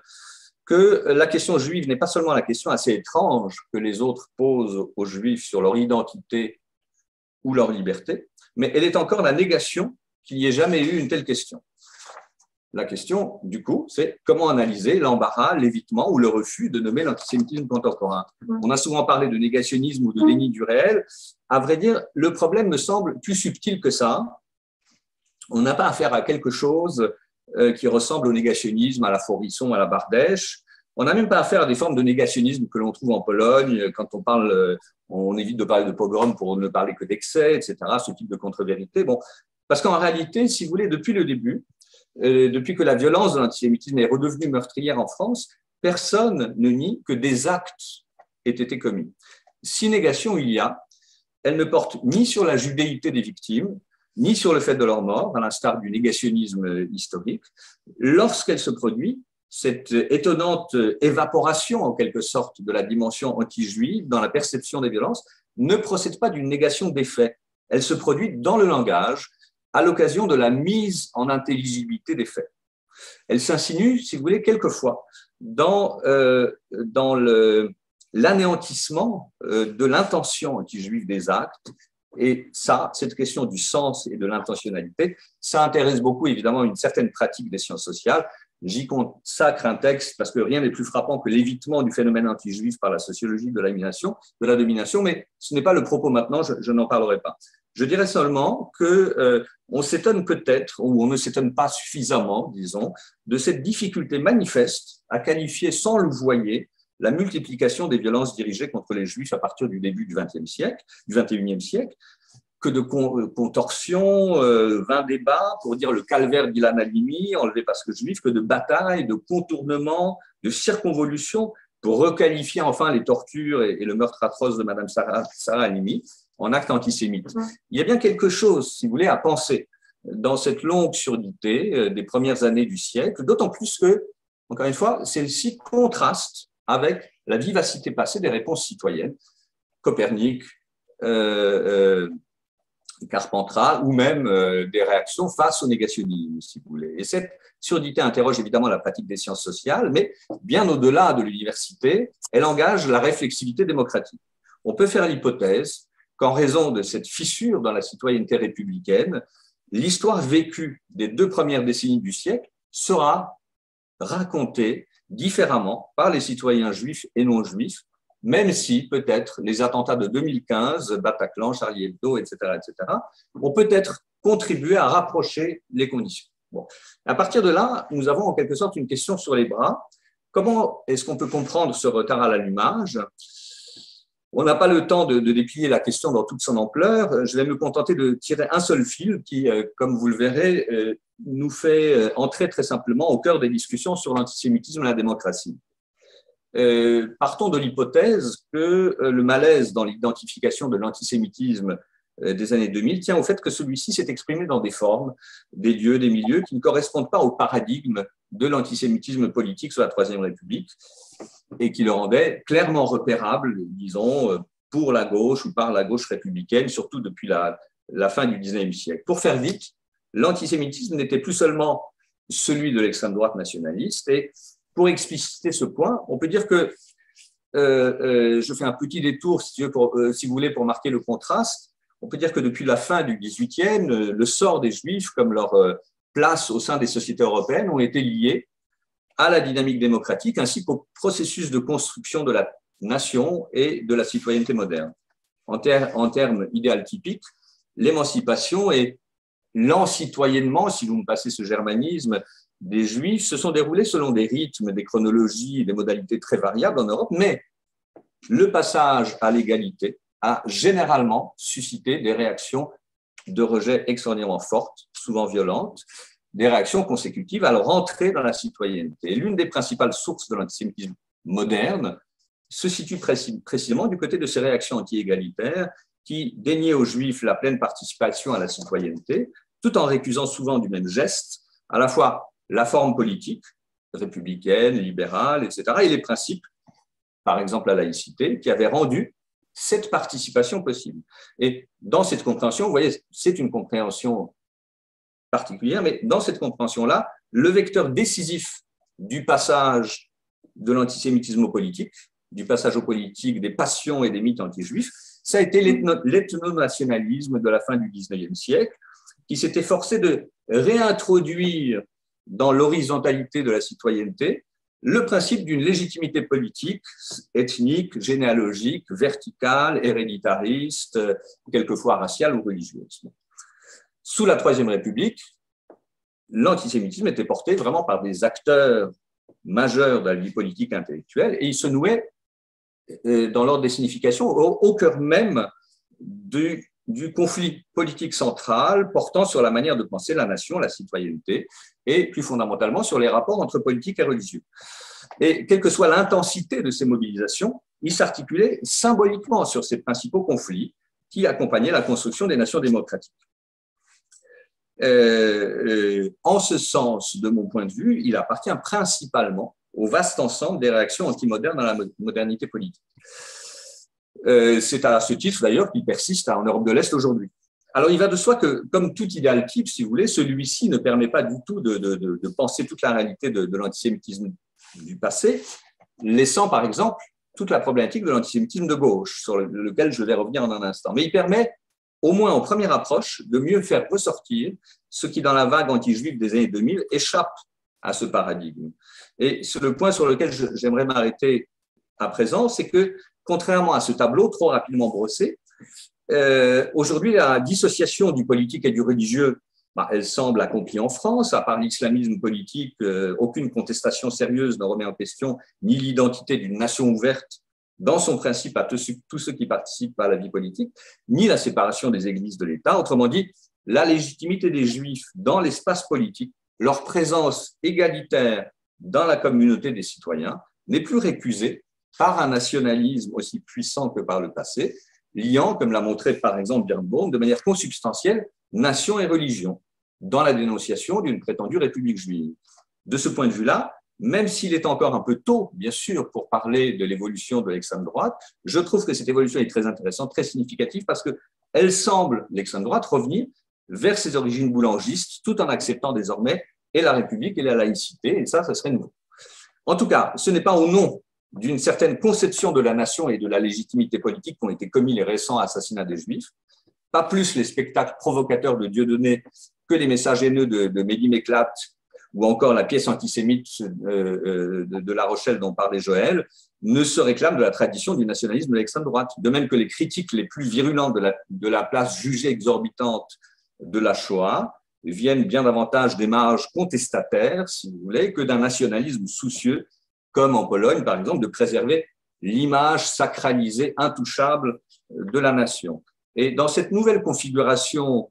que la question juive n'est pas seulement la question assez étrange que les autres posent aux Juifs sur leur identité ou leur liberté, mais elle est encore la négation qu'il n'y ait jamais eu une telle question. La question, du coup, c'est comment analyser l'embarras, l'évitement ou le refus de nommer l'antisémitisme contemporain. On a souvent parlé de négationnisme ou de déni du réel. À vrai dire, le problème me semble plus subtil que ça. On n'a pas affaire à quelque chose qui ressemble au négationnisme, à la Forisson, à la Bardèche. On n'a même pas affaire à des formes de négationnisme que l'on trouve en Pologne. Quand on parle, on évite de parler de pogrom pour ne parler que d'excès, etc., ce type de contre-vérité. Bon, parce qu'en réalité, si vous voulez, depuis le début, depuis que la violence de l'antisémitisme est redevenue meurtrière en France, personne ne nie que des actes aient été commis. Si négation il y a, elle ne porte ni sur la judéité des victimes, ni sur le fait de leur mort, à l'instar du négationnisme historique. Lorsqu'elle se produit, cette étonnante évaporation, en quelque sorte, de la dimension anti-juive dans la perception des violences ne procède pas d'une négation des faits. Elle se produit dans le langage, à l'occasion de la mise en intelligibilité des faits. Elle s'insinue, si vous voulez, quelquefois dans l'anéantissement de l'intention anti-juive des actes. Et ça, cette question du sens et de l'intentionnalité, ça intéresse beaucoup évidemment une certaine pratique des sciences sociales. J'y consacre un texte parce que rien n'est plus frappant que l'évitement du phénomène anti-juif par la sociologie de la domination, mais ce n'est pas le propos maintenant, je n'en parlerai pas. Je dirais seulement qu'on s'étonne peut-être, ou on ne s'étonne pas suffisamment, disons, de cette difficulté manifeste à qualifier sans le voyer la multiplication des violences dirigées contre les Juifs à partir du début du XXIe siècle, que de contorsions, 20 débats pour dire le calvaire d'Ilan Halimi, enlevé parce que juif, que de batailles, de contournements, de circonvolutions pour requalifier enfin les tortures et le meurtre atroce de Madame Sarah Halimi en acte antisémite. Il y a bien quelque chose, si vous voulez, à penser dans cette longue surdité des premières années du siècle, d'autant plus que, encore une fois, celle-ci contraste avec la vivacité passée des réponses citoyennes, Copernic, Carpentras, ou même des réactions face au négationnisme, si vous voulez. Et cette surdité interroge évidemment la pratique des sciences sociales, mais bien au-delà de l'université, elle engage la réflexivité démocratique. On peut faire l'hypothèse qu'en raison de cette fissure dans la citoyenneté républicaine, l'histoire vécue des 2 premières décennies du siècle sera racontée différemment par les citoyens juifs et non juifs, même si peut-être les attentats de 2015, Bataclan, Charlie Hebdo, etc., ont peut-être contribué à rapprocher les conditions. Bon. À partir de là, nous avons en quelque sorte une question sur les bras. Comment est-ce qu'on peut comprendre ce retard à l'allumage ? On n'a pas le temps de déplier la question dans toute son ampleur. Je vais me contenter de tirer un seul fil qui, comme vous le verrez, nous fait entrer très simplement au cœur des discussions sur l'antisémitisme et la démocratie. Partons de l'hypothèse que le malaise dans l'identification de l'antisémitisme des années 2000 tient au fait que celui-ci s'est exprimé dans des formes, des lieux, des milieux qui ne correspondent pas au paradigme de l'antisémitisme politique sous la Troisième République et qui le rendait clairement repérable, disons, pour la gauche ou par la gauche républicaine, surtout depuis la fin du XIXe siècle. Pour faire vite, l'antisémitisme n'était plus seulement celui de l'extrême droite nationaliste. Et pour expliciter ce point, on peut dire que, je fais un petit détour, si vous voulez, pour marquer le contraste. On peut dire que depuis la fin du XVIIIe, le sort des Juifs, comme leur place au sein des sociétés européennes, ont été liés à la dynamique démocratique ainsi qu'au processus de construction de la nation et de la citoyenneté moderne. En termes idéal typiques, l'émancipation et l'encitoyennement, si vous me passez ce germanisme, des Juifs se sont déroulés selon des rythmes, des chronologies et des modalités très variables en Europe, mais le passage à l'égalité a généralement suscité des réactions de rejet extraordinairement fortes, souvent violentes, des réactions consécutives à leur entrée dans la citoyenneté. Et l'une des principales sources de l'antisémitisme moderne se situe précisément du côté de ces réactions anti-égalitaires qui déniaient aux Juifs la pleine participation à la citoyenneté, tout en récusant souvent du même geste à la fois la forme politique, républicaine, libérale, etc., et les principes, par exemple la laïcité, qui avaient rendu cette participation possible. Et dans cette compréhension, vous voyez, c'est une compréhension particulière, mais dans cette compréhension-là, le vecteur décisif du passage de l'antisémitisme au politique, du passage au politique des passions et des mythes anti-juifs, ça a été l'ethnonationalisme de la fin du XIXe siècle, qui s'est efforcé de réintroduire dans l'horizontalité de la citoyenneté le principe d'une légitimité politique, ethnique, généalogique, verticale, héréditariste, quelquefois raciale ou religieuse. Sous la Troisième République, l'antisémitisme était porté vraiment par des acteurs majeurs de la vie politique et intellectuelle, et il se nouait dans l'ordre des significations au cœur même du conflit politique central portant sur la manière de penser la nation, la citoyenneté, et plus fondamentalement sur les rapports entre politique et religieux. Et quelle que soit l'intensité de ces mobilisations, ils s'articulaient symboliquement sur ces principaux conflits qui accompagnaient la construction des nations démocratiques. En ce sens, de mon point de vue, il appartient principalement au vaste ensemble des réactions antimodernes dans la modernité politique. C'est à ce titre, d'ailleurs, qu'il persiste en Europe de l'Est aujourd'hui. Alors, il va de soi que, comme tout idéal type, si vous voulez, celui-ci ne permet pas du tout de penser toute la réalité de l'antisémitisme du passé, laissant, par exemple, toute la problématique de l'antisémitisme de gauche, sur lequel je vais revenir en un instant. Mais il permet, au moins en première approche, de mieux faire ressortir ce qui, dans la vague anti-juive des années 2000, échappe à ce paradigme. Et c'est le point sur lequel j'aimerais m'arrêter à présent, c'est que, contrairement à ce tableau trop rapidement brossé, aujourd'hui, la dissociation du politique et du religieux, elle semble accomplie en France. À part l'islamisme politique, aucune contestation sérieuse ne remet en question ni l'identité d'une nation ouverte dans son principe à tous ceux qui participent à la vie politique, ni la séparation des églises de l'État. Autrement dit, la légitimité des Juifs dans l'espace politique, leur présence égalitaire dans la communauté des citoyens, n'est plus récusée par un nationalisme aussi puissant que par le passé, liant, comme l'a montré par exemple Birnbaum, de manière consubstantielle, nation et religion, dans la dénonciation d'une prétendue république juive. De ce point de vue-là, même s'il est encore un peu tôt, bien sûr, pour parler de l'évolution de l'extrême droite, je trouve que cette évolution est très intéressante, très significative, parce qu'elle semble, l'extrême droite, revenir vers ses origines boulangistes, tout en acceptant désormais et la République et la laïcité, et ça serait nouveau. En tout cas, ce n'est pas au nom d'une certaine conception de la nation et de la légitimité politique qu'ont été commis les récents assassinats des Juifs, pas plus les spectacles provocateurs de Dieudonné que les messages haineux de Mehdi Meklat ou encore la pièce antisémite de La Rochelle dont parlait Joël, ne se réclament de la tradition du nationalisme de l'extrême droite. De même que les critiques les plus virulentes de la place jugée exorbitante de la Shoah viennent bien davantage des marges contestataires, si vous voulez, que d'un nationalisme soucieux, comme en Pologne, par exemple, de préserver l'image sacralisée, intouchable de la nation. Et dans cette nouvelle configuration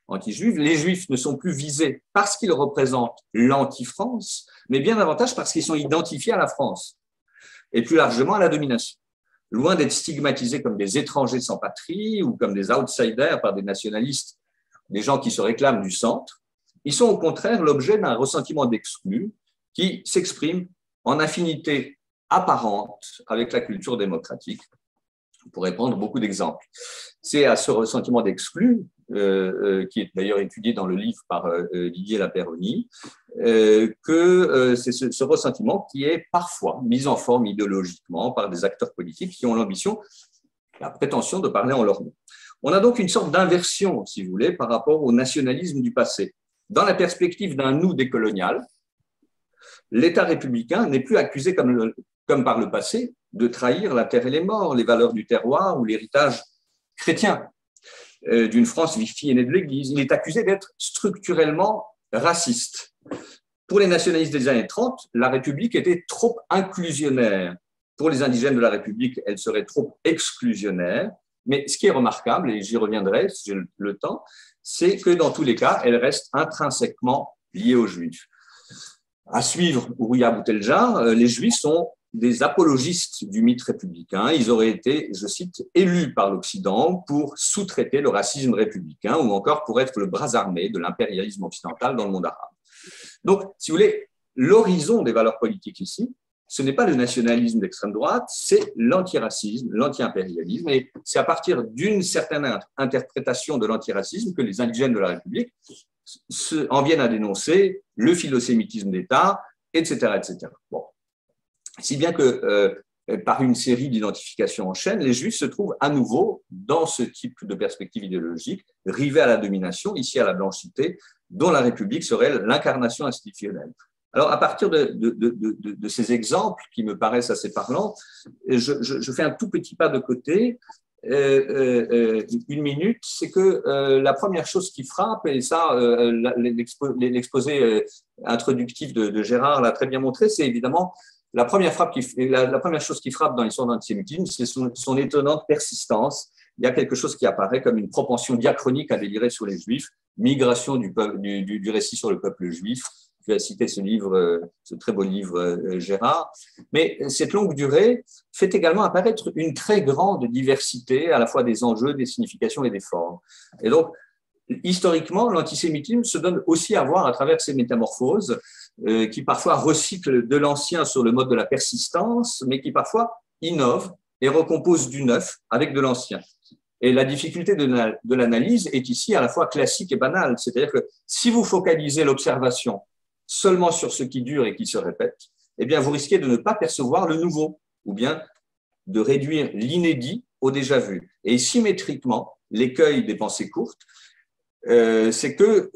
anti-juive, les juifs ne sont plus visés parce qu'ils représentent l'anti-France, mais bien davantage parce qu'ils sont identifiés à la France et plus largement à la domination. Loin d'être stigmatisés comme des étrangers sans patrie ou comme des outsiders par des nationalistes, des gens qui se réclament du centre, ils sont au contraire l'objet d'un ressentiment d'exclus qui s'exprime en affinité apparente avec la culture démocratique. On pourrait prendre beaucoup d'exemples. C'est à ce ressentiment d'exclus, qui est d'ailleurs étudié dans le livre par Didier Lapeyronie, que c'est ce ressentiment qui est parfois mis en forme idéologiquement par des acteurs politiques qui ont l'ambition, la prétention de parler en leur nom. On a donc une sorte d'inversion, si vous voulez, par rapport au nationalisme du passé. Dans la perspective d'un nous décolonial, l'État républicain n'est plus accusé comme par le passé de trahir la terre et les morts, les valeurs du terroir ou l'héritage chrétien d'une France vivifiée et née de l'Église. Il est accusé d'être structurellement raciste. Pour les nationalistes des années 30, la République était trop inclusionnaire. Pour les indigènes de la République, elle serait trop exclusionnaire. Mais ce qui est remarquable, et j'y reviendrai si j'ai le temps, c'est que dans tous les cas, elle reste intrinsèquement liée aux Juifs. À suivre Ouria Boutelja, les Juifs sont des apologistes du mythe républicain. Ils auraient été, je cite, élus par l'Occident pour sous-traiter le racisme républicain ou encore pour être le bras armé de l'impérialisme occidental dans le monde arabe. Donc, si vous voulez, l'horizon des valeurs politiques ici, ce n'est pas le nationalisme d'extrême droite, c'est l'antiracisme, l'anti-impérialisme, et c'est à partir d'une certaine interprétation de l'antiracisme que les indigènes de la République en viennent à dénoncer le philosémitisme d'État, etc., etc. Bon. Si bien que par une série d'identifications en chaîne, les Juifs se trouvent à nouveau dans ce type de perspective idéologique, rivés à la domination, ici à la blanchité, dont la République serait l'incarnation institutionnelle. Alors, à partir de ces exemples qui me paraissent assez parlants, je fais un tout petit pas de côté. Une minute, c'est que la première chose qui frappe, et ça, l'exposé introductif de Gérard l'a très bien montré, c'est évidemment la première chose qui frappe dans l'histoire de l'antisémitisme, c'est son étonnante persistance. Il y a quelque chose qui apparaît comme une propension diachronique à délirer sur les Juifs, migration du récit sur le peuple juif. Tu as cité ce livre, ce très beau livre, Gérard. Mais cette longue durée fait également apparaître une très grande diversité, à la fois des enjeux, des significations et des formes. Et donc, historiquement, l'antisémitisme se donne aussi à voir à travers ces métamorphoses qui parfois recyclent de l'ancien sur le mode de la persistance, mais qui parfois innovent et recomposent du neuf avec de l'ancien. Et la difficulté de l'analyse est ici à la fois classique et banale. C'est-à-dire que si vous focalisez l'observation seulement sur ce qui dure et qui se répète, eh bien, vous risquez de ne pas percevoir le nouveau, ou bien de réduire l'inédit au déjà vu. Et symétriquement, l'écueil des pensées courtes, c'est que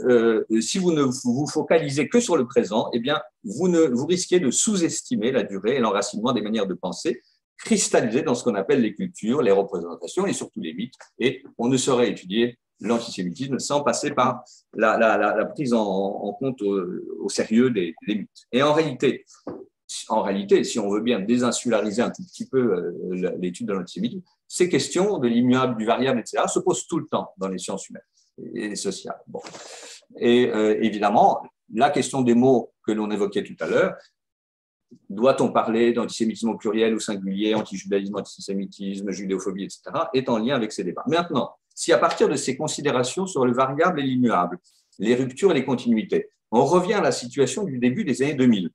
si vous ne vous focalisez que sur le présent, eh bien, vous risquez de sous-estimer la durée et l'enracinement des manières de penser, cristallisées dans ce qu'on appelle les cultures, les représentations et surtout les mythes. Et on ne saurait étudier l'antisémitisme sans passer par la prise en compte au sérieux des mythes. Et en réalité, si on veut bien désinsulariser un tout petit peu l'étude de l'antisémitisme, ces questions de l'immuable, du variable, etc., se posent tout le temps dans les sciences humaines et sociales. Bon. Et évidemment, la question des mots que l'on évoquait tout à l'heure, doit-on parler d'antisémitisme au pluriel ou singulier, antijudaïsme, antisémitisme, judéophobie, etc., est en lien avec ces débats. Maintenant, si à partir de ces considérations sur le variable et l'immuable, les ruptures et les continuités, on revient à la situation du début des années 2000,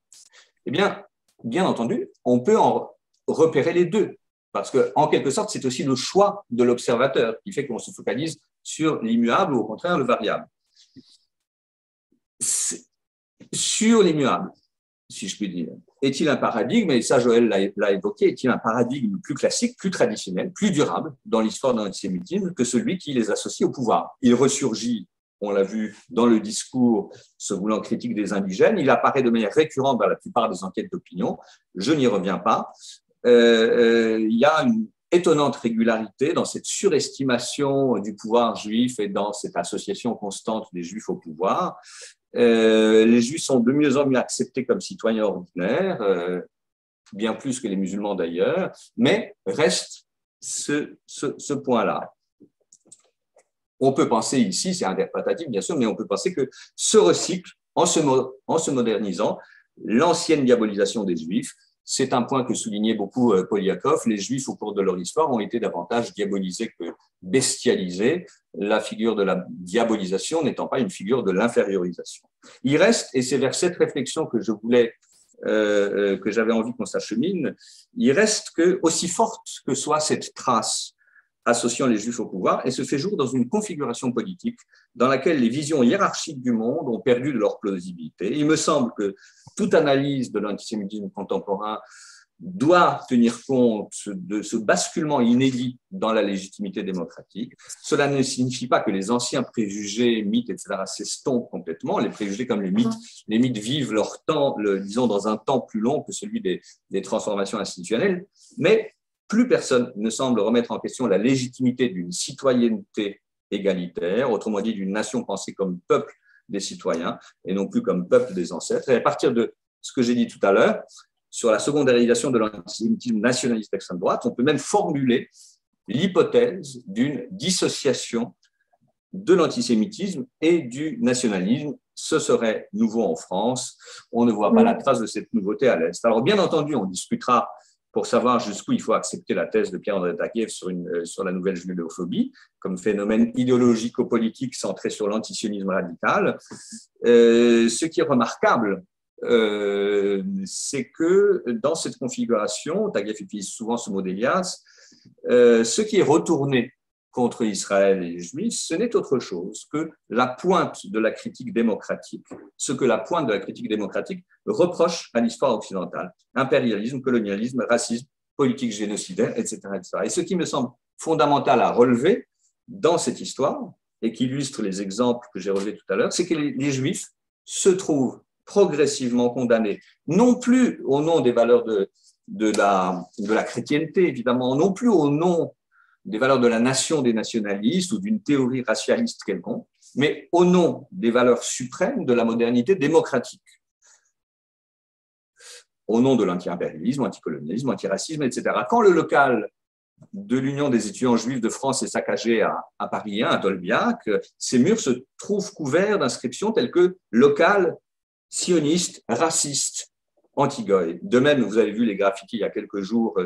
eh bien entendu, on peut en repérer les deux, parce qu'en quelque sorte, c'est aussi le choix de l'observateur qui fait qu'on se focalise sur l'immuable ou au contraire le variable. Sur l'immuable, si je puis dire, est-il un paradigme, et ça Joël l'a évoqué, est-il un paradigme plus classique, plus traditionnel, plus durable dans l'histoire de l'antisémitisme que celui qui les associe au pouvoir? Il ressurgit, on l'a vu dans le discours se voulant critique des indigènes, il apparaît de manière récurrente dans la plupart des enquêtes d'opinion, je n'y reviens pas. Il y a une étonnante régularité dans cette surestimation du pouvoir juif et dans cette association constante des juifs au pouvoir. Les juifs sont de mieux en mieux acceptés comme citoyens ordinaires, bien plus que les musulmans d'ailleurs, mais reste ce point-là. On peut penser ici, c'est interprétatif bien sûr, mais on peut penser que se recycle en se modernisant l'ancienne diabolisation des Juifs. C'est un point que soulignait beaucoup Poliakov. Les Juifs, au cours de leur histoire, ont été davantage diabolisés que bestialisés, la figure de la diabolisation n'étant pas une figure de l'infériorisation. Il reste, et c'est vers cette réflexion que je voulais, que j'avais envie qu'on s'achemine, il reste que, aussi forte que soit cette trace associant les Juifs au pouvoir, elle se fait jour dans une configuration politique dans laquelle les visions hiérarchiques du monde ont perdu de leur plausibilité. Il me semble que toute analyse de l'antisémitisme contemporain doit tenir compte de ce basculement inédit dans la légitimité démocratique. Cela ne signifie pas que les anciens préjugés, mythes, etc. s'estompent complètement. Les préjugés comme les mythes vivent leur temps, disons, dans un temps plus long que celui des transformations institutionnelles, mais plus personne ne semble remettre en question la légitimité d'une citoyenneté égalitaire, autrement dit d'une nation pensée comme peuple des citoyens et non plus comme peuple des ancêtres. Et à partir de ce que j'ai dit tout à l'heure, sur la secondarisation de l'antisémitisme nationaliste d'extrême droite, on peut même formuler l'hypothèse d'une dissociation de l'antisémitisme et du nationalisme. Ce serait nouveau en France. On ne voit pas la trace de cette nouveauté à l'Est. Alors, bien entendu, on discutera pour savoir jusqu'où il faut accepter la thèse de Pierre-André Taguieff sur la nouvelle judeophobie comme phénomène idéologico-politique centré sur l'antisionisme radical. Ce qui est remarquable, c'est que dans cette configuration, Taguieff utilise souvent ce mot d'Elias, ce qui est retourné contre Israël et les Juifs, ce n'est autre chose que la pointe de la critique démocratique, ce que la pointe de la critique démocratique reproche à l'histoire occidentale, impérialisme, colonialisme, racisme, politique génocidaire, etc., etc. Et ce qui me semble fondamental à relever dans cette histoire, et qui illustre les exemples que j'ai relevés tout à l'heure, c'est que les Juifs se trouvent progressivement condamnés, non plus au nom des valeurs de la chrétienté, évidemment, non plus au nom des valeurs de la nation des nationalistes ou d'une théorie racialiste quelconque, mais au nom des valeurs suprêmes de la modernité démocratique, au nom de l'anti-impérialisme, anticolonialisme, antiracisme, etc. Quand le local de l'Union des étudiants juifs de France est saccagé à Paris 1, à Tolbiac, ces murs se trouvent couverts d'inscriptions telles que « local sioniste, raciste », anti-goy. De même, vous avez vu les graffitis il y a quelques jours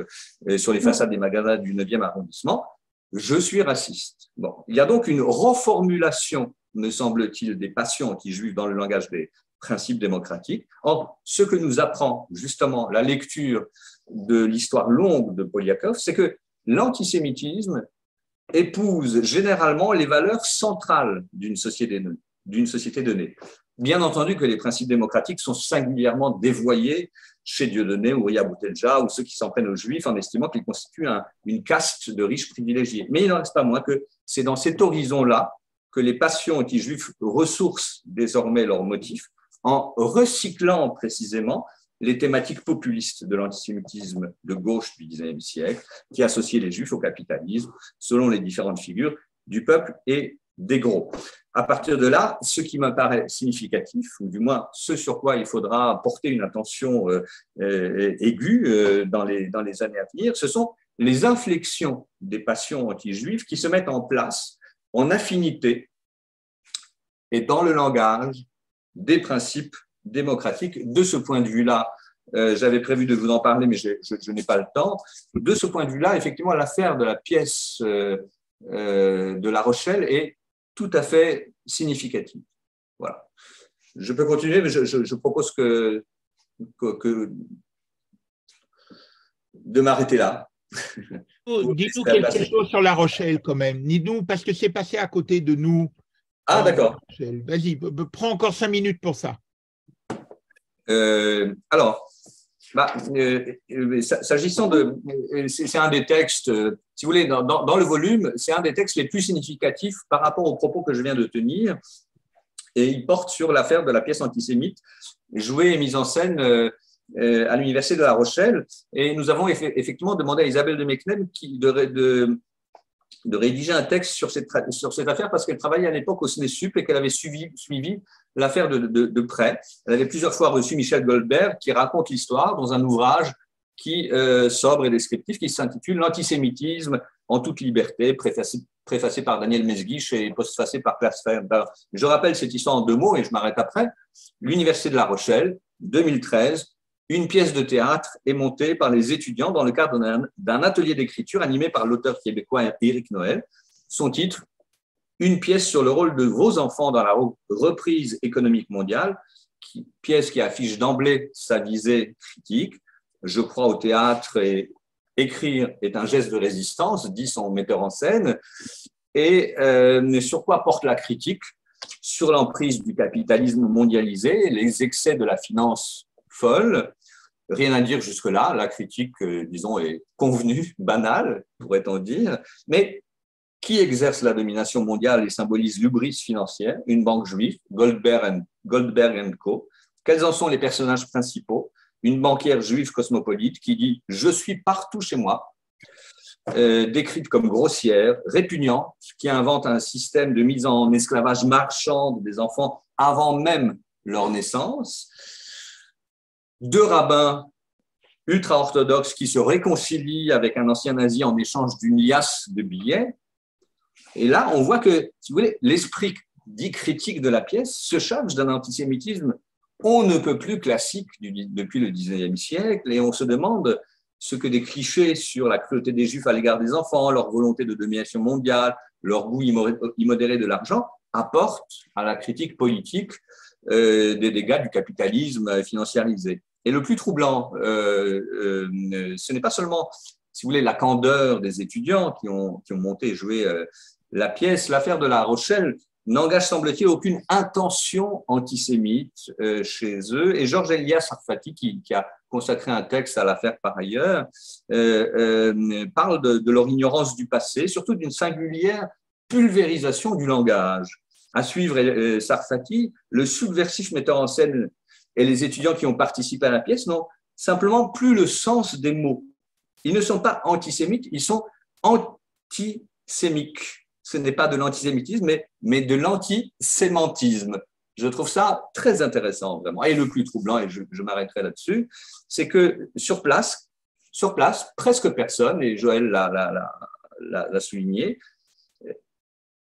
sur les façades des magasins du 9e arrondissement. Je suis raciste. Bon. Il y a donc une reformulation, me semble-t-il, des passions anti-juives dans le langage des principes démocratiques. Or, ce que nous apprend justement la lecture de l'histoire longue de Poliakov, c'est que l'antisémitisme épouse généralement les valeurs centrales d'une société donnée. Bien entendu que les principes démocratiques sont singulièrement dévoyés chez Dieudonné ou Ria Boutelja ou ceux qui s'en prennent aux Juifs en estimant qu'ils constituent une caste de riches privilégiés. Mais il n'en reste pas moins que c'est dans cet horizon-là que les passions anti-juifs ressourcent désormais leurs motifs en recyclant précisément les thématiques populistes de l'antisémitisme de gauche du XIXe siècle qui associaient les Juifs au capitalisme selon les différentes figures du peuple et des gros. À partir de là, ce qui me paraît significatif, ou du moins ce sur quoi il faudra porter une attention aiguë dans les années à venir, ce sont les inflexions des passions anti-juives qui se mettent en place en affinité et dans le langage des principes démocratiques. De ce point de vue-là, j'avais prévu de vous en parler, mais je n'ai pas le temps. De ce point de vue-là, effectivement, l'affaire de la pièce de La Rochelle est tout à fait significative. Voilà. Je peux continuer, mais je propose de m'arrêter là. Dis-nous quelque chose sur La Rochelle quand même. Dis-nous, parce que c'est passé à côté de nous. Ah, d'accord. Vas-y, prends encore 5 minutes pour ça. Alors, s'agissant de… C'est un des textes, si vous voulez, dans le volume, c'est un des textes les plus significatifs par rapport aux propos que je viens de tenir. Et il porte sur l'affaire de la pièce antisémite jouée et mise en scène à l'Université de La Rochelle. Et nous avons effectivement demandé à Isabelle de Mecnem de rédiger un texte sur cette affaire parce qu'elle travaillait à l'époque au SNESUP et qu'elle avait suivi l'affaire de près. Elle avait plusieurs fois reçu Michel Goldberg qui raconte l'histoire dans un ouvrage sobre et descriptif qui s'intitule « L'antisémitisme en toute liberté », préfacé préfacé par Daniel Mesguich et postfacé par Claire Ferber. Je rappelle cette histoire en 2 mots et je m'arrête après. L'Université de La Rochelle, 2013, une pièce de théâtre est montée par les étudiants dans le cadre d'un atelier d'écriture animé par l'auteur québécois Éric Noël. Son titre, une pièce sur le rôle de vos enfants dans la reprise économique mondiale, pièce qui affiche d'emblée sa visée critique. Je crois au théâtre et écrire est un geste de résistance, dit son metteur en scène. Et sur quoi porte la critique? Sur l'emprise du capitalisme mondialisé, les excès de la finance folle. Rien à dire jusque-là, la critique, disons, est convenue, banale, pourrait-on dire, mais qui exerce la domination mondiale et symbolise l'hubris financière? Une banque juive, Goldberg Co. Quels en sont les personnages principaux? Une banquière juive cosmopolite qui dit « Je suis partout chez moi », décrite comme grossière, répugnante, qui invente un système de mise en esclavage marchand des enfants avant même leur naissance. 2 rabbins ultra-orthodoxes qui se réconcilient avec un ancien nazi en échange d'une liasse de billets. Et là, on voit que, si vous voulez, l'esprit dit critique de la pièce se charge d'un antisémitisme on ne peut plus classique depuis le 19e siècle, et on se demande ce que des clichés sur la cruauté des Juifs à l'égard des enfants, leur volonté de domination mondiale, leur goût immodéré de l'argent apportent à la critique politique des dégâts du capitalisme financiarisé. Et le plus troublant, ce n'est pas seulement, si vous voulez, la candeur des étudiants qui ont monté et joué la pièce. L'affaire de La Rochelle n'engage, semble-t-il, aucune intention antisémite chez eux. Et Georges Elias Sarfati, qui a consacré un texte à l'affaire par ailleurs, parle de leur ignorance du passé, surtout d'une singulière pulvérisation du langage. À suivre Sarfati, le subversif metteur en scène et les étudiants qui ont participé à la pièce n'ont simplement plus le sens des mots. Ils ne sont pas antisémites, ils sont antisémiques. Ce n'est pas de l'antisémitisme, mais de l'antisémantisme. Je trouve ça très intéressant, vraiment. Et le plus troublant, et je m'arrêterai là-dessus, c'est que sur place, presque personne, et Joël l'a souligné,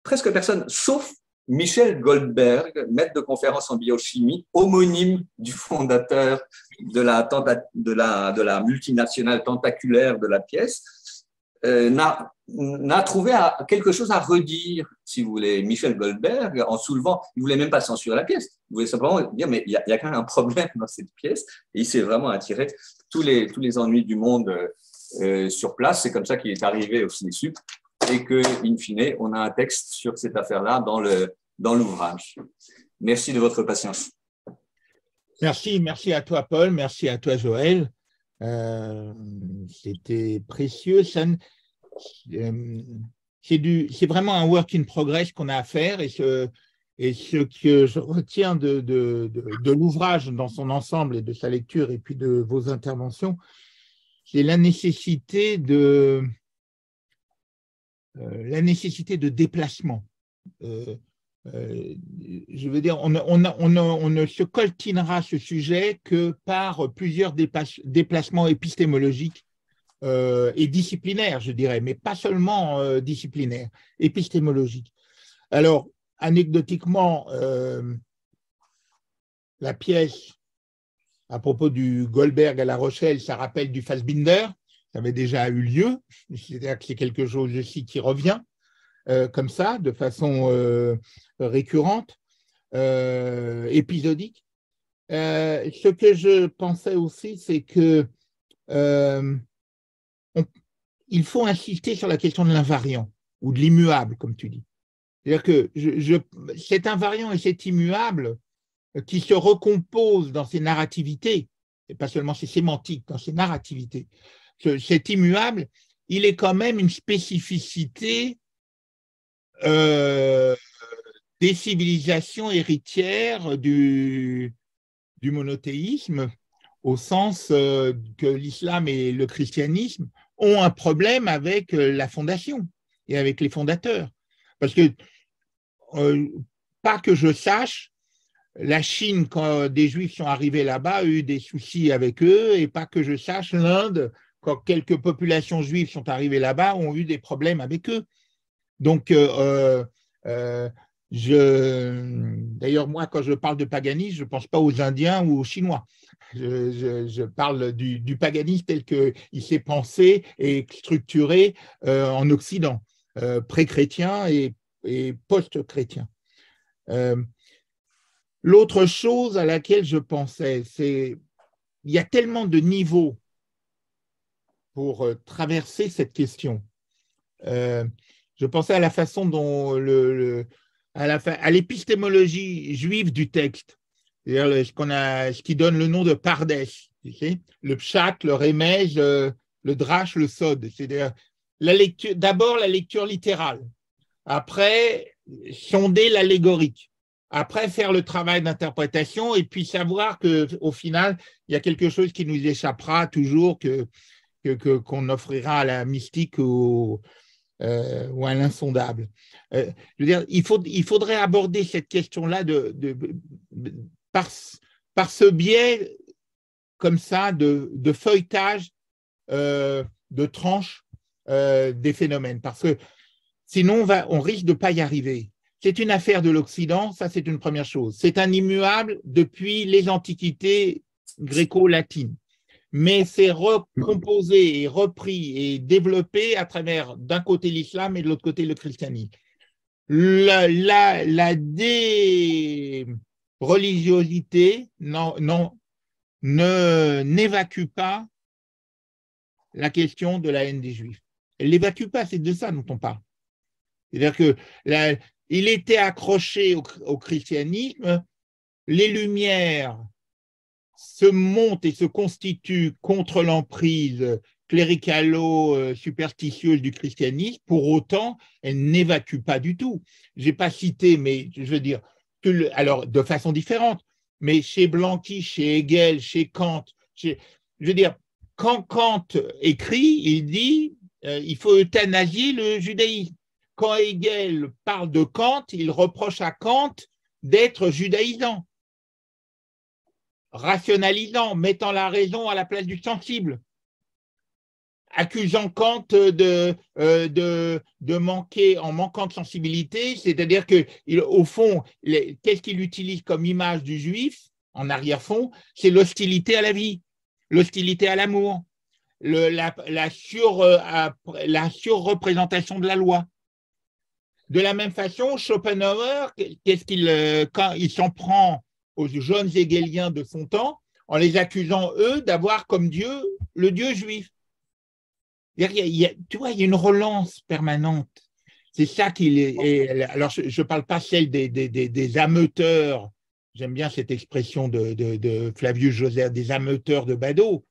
presque personne, sauf Michel Goldberg, maître de conférence en biochimie, homonyme du fondateur de la multinationale tentaculaire de la pièce, n'a trouvé quelque chose à redire, si vous voulez. Michel Goldberg, en soulevant, il ne voulait même pas censurer la pièce, il voulait simplement dire, mais il y a quand même un problème dans cette pièce, et il s'est vraiment attiré tous les ennuis du monde sur place. C'est comme ça qu'il est arrivé au CINESUP, et que, in fine, on a un texte sur cette affaire-là dans l'ouvrage. Merci de votre patience. Merci à toi, Paul, merci à toi, Joël. C'était précieux. C'est vraiment un work in progress qu'on a à faire, et ce que je retiens de l'ouvrage dans son ensemble et de sa lecture et puis de vos interventions, c'est la nécessité de déplacement. Je veux dire, on ne se coltinera ce sujet que par plusieurs déplacements épistémologiques et disciplinaires, je dirais, mais pas seulement disciplinaires, épistémologiques. Alors, anecdotiquement, la pièce à propos du Goldberg à La Rochelle, ça rappelle du Fassbinder, ça avait déjà eu lieu, c'est-à-dire que c'est quelque chose aussi qui revient comme ça, de façon récurrente, épisodique. Ce que je pensais aussi, c'est que il faut insister sur la question de l'invariant ou de l'immuable, comme tu dis. C'est-à-dire que cet invariant et cet immuable qui se recomposent dans ces narrativités, et pas seulement ces sémantiques, dans ces narrativités, cet immuable, il est quand même une spécificité des civilisations héritières du monothéisme, au sens que l'islam et le christianisme ont un problème avec la fondation et avec les fondateurs. Parce que, pas que je sache, la Chine, quand des Juifs sont arrivés là-bas, a eu des soucis avec eux, et pas que je sache, l'Inde, quand quelques populations juives sont arrivées là-bas, ont eu des problèmes avec eux. Donc, d'ailleurs, moi, quand je parle de paganisme, je ne pense pas aux Indiens ou aux Chinois. Je parle du paganisme tel qu'il s'est pensé et structuré en Occident, pré-chrétien et post-chrétien. L'autre chose à laquelle je pensais, c'est il y a tellement de niveaux pour traverser cette question. Je pensais à la façon dont à l'épistémologie juive du texte, c'est-à-dire ce qui donne le nom de Pardesh, tu sais, le pshat, le remez, le drash, le sod, c'est-à-dire d'abord la lecture littérale, après sonder l'allégorique, après faire le travail d'interprétation et puis savoir qu'au final, il y a quelque chose qui nous échappera toujours, qu'on offrira à la mystique ou à l'insondable. Je veux dire, il faudrait aborder cette question-là par ce biais comme ça de feuilletage, de tranche des phénomènes, parce que sinon on risque de ne pas y arriver. C'est une affaire de l'Occident, ça c'est une première chose. C'est un immuable depuis les antiquités gréco-latines. Mais c'est recomposé et repris et développé à travers d'un côté l'islam et de l'autre côté le christianisme. La déreligiosité n'évacue pas la question de la haine des Juifs. Elle ne l'évacue pas, c'est de ça dont on parle. C'est-à-dire qu'il était accroché au christianisme, les Lumières se montent et se constituent contre l'emprise cléricalo-superstitieuse du christianisme. Pour autant, elle n'évacue pas du tout. Je n'ai pas cité, mais je veux dire, alors de façon différente, mais chez Blanqui, chez Hegel, chez Kant, je veux dire, quand Kant écrit, il dit il faut euthanasier le judaïsme. Quand Hegel parle de Kant, il reproche à Kant d'être judaïsant, rationalisant, mettant la raison à la place du sensible, accusant Kant de manquer, en manquant de sensibilité, c'est-à-dire qu'au fond, qu'est-ce qu'il utilise comme image du juif, en arrière-fond, c'est l'hostilité à la vie, l'hostilité à l'amour, la surreprésentation de la loi. De la même façon, Schopenhauer, quand il s'en prend aux jeunes hegéliens de son temps, en les accusant, eux, d'avoir comme Dieu le Dieu juif. Tu vois, il y a une relance permanente. C'est ça qu'il est. Alors, je ne parle pas celle des ameuteurs, j'aime bien cette expression de Flavius Joseph, des ameuteurs de Badaud,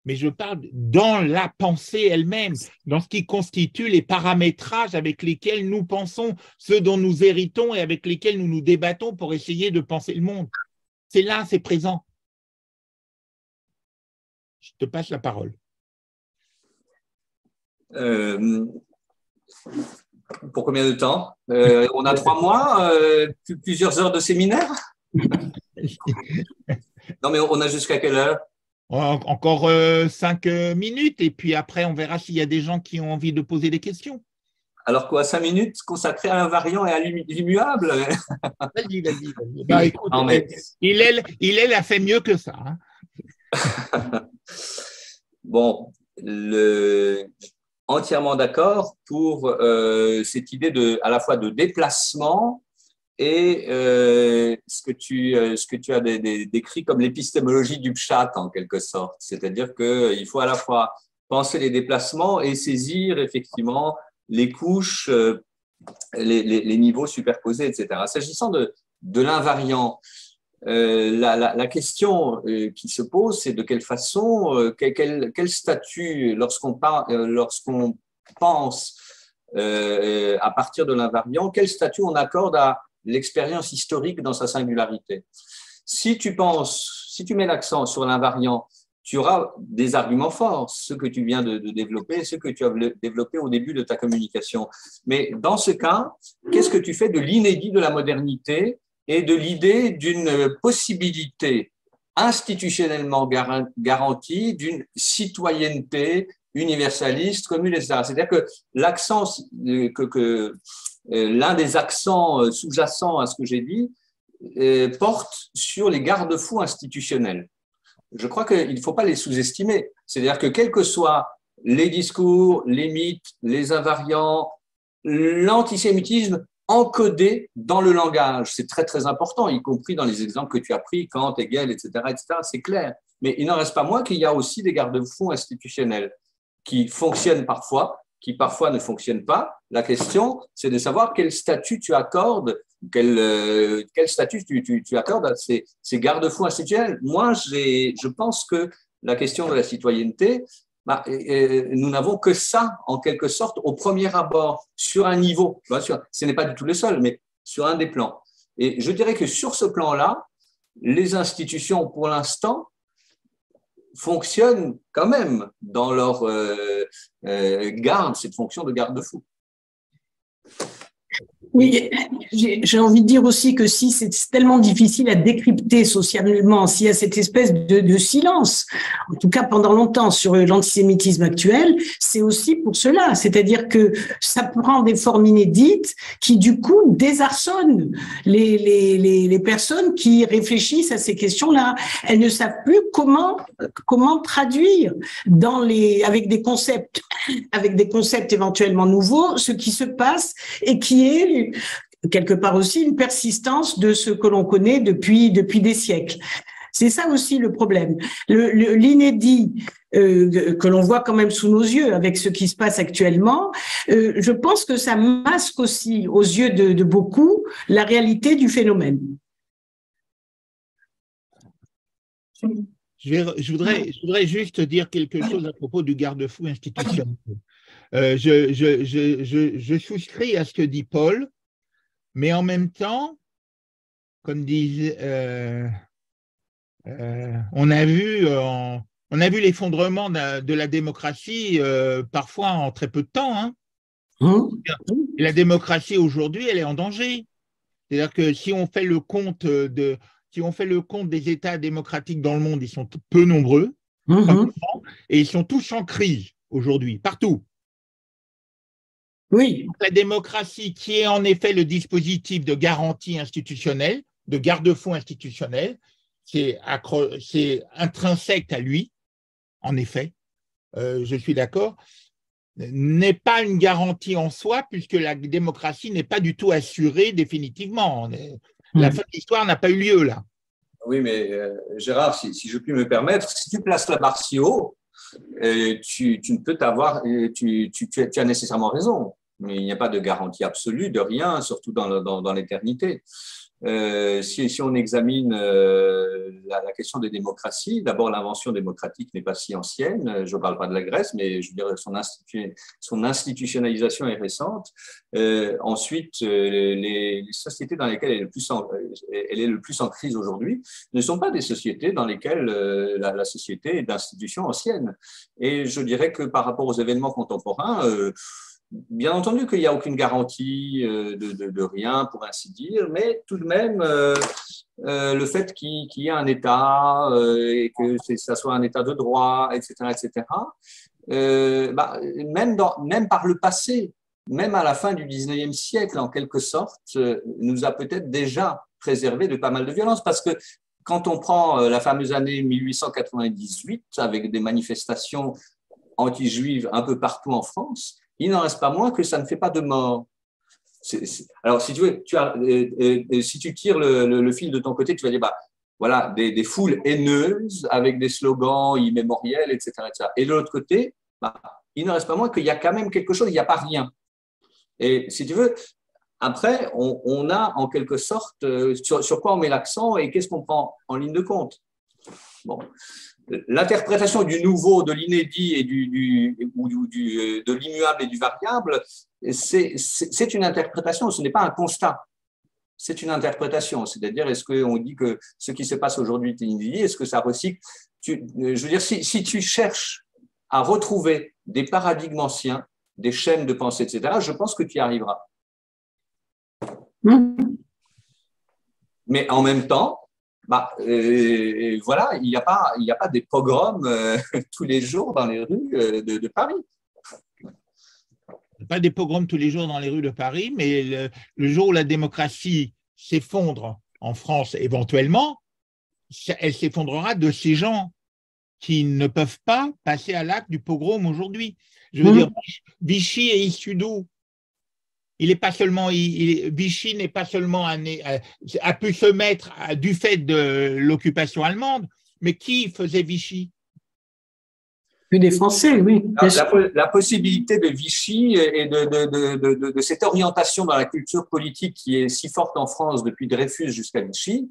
mais je parle dans la pensée elle-même, dans ce qui constitue les paramétrages avec lesquels nous pensons, ceux dont nous héritons et avec lesquels nous nous débattons pour essayer de penser le monde. C'est là, c'est présent. Je te passe la parole. Pour combien de temps? On a 3 mois, plusieurs heures de séminaire? Non, mais on a jusqu'à quelle heure? Encore 5 minutes, et puis après, on verra s'il y a des gens qui ont envie de poser des questions. Alors quoi, 5 minutes consacrées à l'invariant et à l'immuable? Vas-y. Bah, écoute, non, mais... il a fait mieux que ça. Hein. Bon, entièrement d'accord pour cette idée à la fois de déplacement et ce que tu as décrit comme l'épistémologie du pshat en quelque sorte. C'est-à-dire qu'il faut à la fois penser les déplacements et saisir effectivement les couches, les niveaux superposés, etc. S'agissant de l'invariant, la question qui se pose, c'est de quelle façon, quel statut, lorsqu'on pense à partir de l'invariant, quel statut on accorde à l'expérience historique dans sa singularité. Si tu mets l'accent sur l'invariant, tu auras des arguments forts, ceux que tu viens de développer, ceux que tu as développés au début de ta communication. Mais dans ce cas, qu'est-ce que tu fais de l'inédit de la modernité et de l'idée d'une possibilité institutionnellement garantie d'une citoyenneté universaliste, commune, etc. C'est-à-dire que l'accent, l'un des accents sous-jacents à ce que j'ai dit porte sur les garde-fous institutionnels. Je crois qu'il ne faut pas les sous-estimer. C'est-à-dire que quels que soient les discours, les mythes, les invariants, l'antisémitisme encodé dans le langage, c'est très très important, y compris dans les exemples que tu as pris, Kant, Hegel, etc., c'est clair. Mais il n'en reste pas moins qu'il y a aussi des garde-fous institutionnels qui fonctionnent parfois, qui parfois ne fonctionnent pas. La question, c'est de savoir quel statut tu accordes, quel statut tu accordes à ces garde-fous institutionnels. Moi, je pense que la question de la citoyenneté, nous n'avons que ça, en quelque sorte, au premier abord, sur un niveau. Ce n'est pas du tout le seul, mais sur un des plans. Et je dirais que sur ce plan-là, les institutions, pour l'instant, fonctionnent quand même dans leur garde, cette fonction de garde-fou. Oui, j'ai envie de dire aussi que si c'est tellement difficile à décrypter socialement, s'il y a cette espèce de silence, en tout cas pendant longtemps sur l'antisémitisme actuel, c'est aussi pour cela. C'est-à-dire que ça prend des formes inédites qui, du coup, désarçonnent les personnes qui réfléchissent à ces questions-là. Elles ne savent plus comment traduire avec des concepts éventuellement nouveaux, ce qui se passe et qui est quelque part aussi une persistance de ce que l'on connaît depuis des siècles. C'est ça aussi le problème. L'inédit que l'on voit quand même sous nos yeux avec ce qui se passe actuellement, je pense que ça masque aussi aux yeux de beaucoup la réalité du phénomène. Je voudrais juste dire quelque chose à propos du garde-fou institutionnel. Je souscris à ce que dit Paul, mais en même temps, comme disait, on a vu l'effondrement de la démocratie parfois en très peu de temps. Hein. Et la démocratie aujourd'hui, elle est en danger. C'est-à-dire que si on fait le compte des États démocratiques dans le monde, ils sont peu nombreux, et ils sont tous en crise aujourd'hui, partout. Oui. La démocratie, qui est en effet le dispositif de garantie institutionnelle, de garde-fou institutionnel, c'est intrinsèque à lui, en effet, je suis d'accord, n'est pas une garantie en soi, puisque la démocratie n'est pas du tout assurée définitivement. La fin de l'histoire n'a pas eu lieu là. Oui, mais Gérard, si je puis me permettre, si tu places la barre si haut, tu ne peux t'avoir, tu as nécessairement raison, mais il n'y a pas de garantie absolue de rien, surtout dans l'éternité. Si on examine la question des démocraties, d'abord l'invention démocratique n'est pas si ancienne, je ne parle pas de la Grèce, mais je dirais que son institutionnalisation est récente. Ensuite, les sociétés dans lesquelles elle est le plus en crise aujourd'hui ne sont pas des sociétés dans lesquelles la société est d'institutions anciennes. Et je dirais que par rapport aux événements contemporains, bien entendu qu'il n'y a aucune garantie de rien, pour ainsi dire, mais tout de même, le fait qu'il y ait un État et que ça soit un État de droit, etc., même par le passé, même à la fin du 19e siècle, en quelque sorte, nous a peut-être déjà préservé de pas mal de violences, parce que quand on prend la fameuse année 1898, avec des manifestations anti-juives un peu partout en France, il n'en reste pas moins que ça ne fait pas de mort. Alors, si tu veux, si tu tires le fil de ton côté, tu vas dire, voilà, des foules haineuses avec des slogans immémoriels, etc. Et de l'autre côté, il n'en reste pas moins qu'il y a quand même quelque chose, il n'y a pas rien. Et si tu veux, après, on a en quelque sorte sur quoi on met l'accent et qu'est-ce qu'on prend en ligne de compte. Bon. L'interprétation du nouveau, de l'inédit et de l'immuable et du variable, c'est une interprétation, ce n'est pas un constat. C'est une interprétation, c'est-à-dire est-ce qu'on dit que ce qui se passe aujourd'hui est inédit, est-ce que ça recycle? Je veux dire, si tu cherches à retrouver des paradigmes anciens, des chaînes de pensée, etc., je pense que tu y arriveras. Mais en même temps, voilà, il n'y a pas des pogroms tous les jours dans les rues de Paris. Pas des pogroms tous les jours dans les rues de Paris, mais le jour où la démocratie s'effondre en France, éventuellement, elle s'effondrera de ces gens qui ne peuvent pas passer à l'acte du pogrom aujourd'hui. Je veux dire, Vichy est issu d'où? Il est pas seulement, Vichy n'est pas seulement a pu se mettre du fait de l'occupation allemande, mais qui faisait Vichy? Des Français, oui. La possibilité de Vichy et de cette orientation dans la culture politique qui est si forte en France depuis Dreyfus jusqu'à Vichy,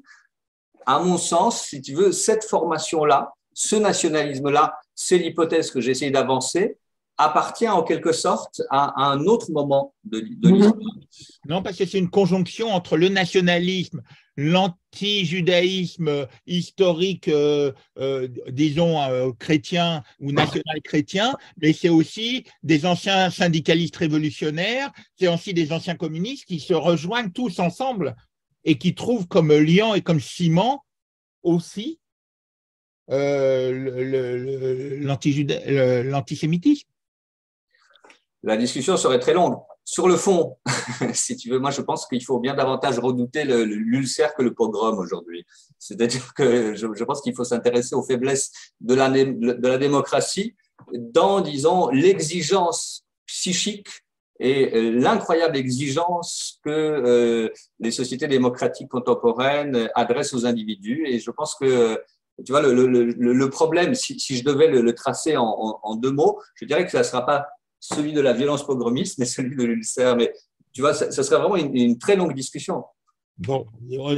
à mon sens, si tu veux, cette formation-là, ce nationalisme-là, c'est l'hypothèse que j'ai essayé d'avancer, appartient en quelque sorte à un autre moment de l'histoire. Non, parce que c'est une conjonction entre le nationalisme, l'anti-judaïsme historique, disons, chrétien ou national-chrétien, mais c'est aussi des anciens syndicalistes révolutionnaires, c'est aussi des anciens communistes qui se rejoignent tous ensemble et qui trouvent comme liant et comme ciment aussi l'antisémitisme. La discussion serait très longue. Sur le fond, si tu veux, moi je pense qu'il faut bien davantage redouter l'ulcère que le pogrom aujourd'hui. C'est-à-dire que je pense qu'il faut s'intéresser aux faiblesses de la démocratie dans, disons, l'exigence psychique et l'incroyable exigence que les sociétés démocratiques contemporaines adressent aux individus. Et je pense que, tu vois, le problème, si je devais le tracer en deux mots, je dirais que ça ne sera pas celui de la violence pogromiste, mais celui de l'ulcère. Mais tu vois, ça serait vraiment une très longue discussion. Bon,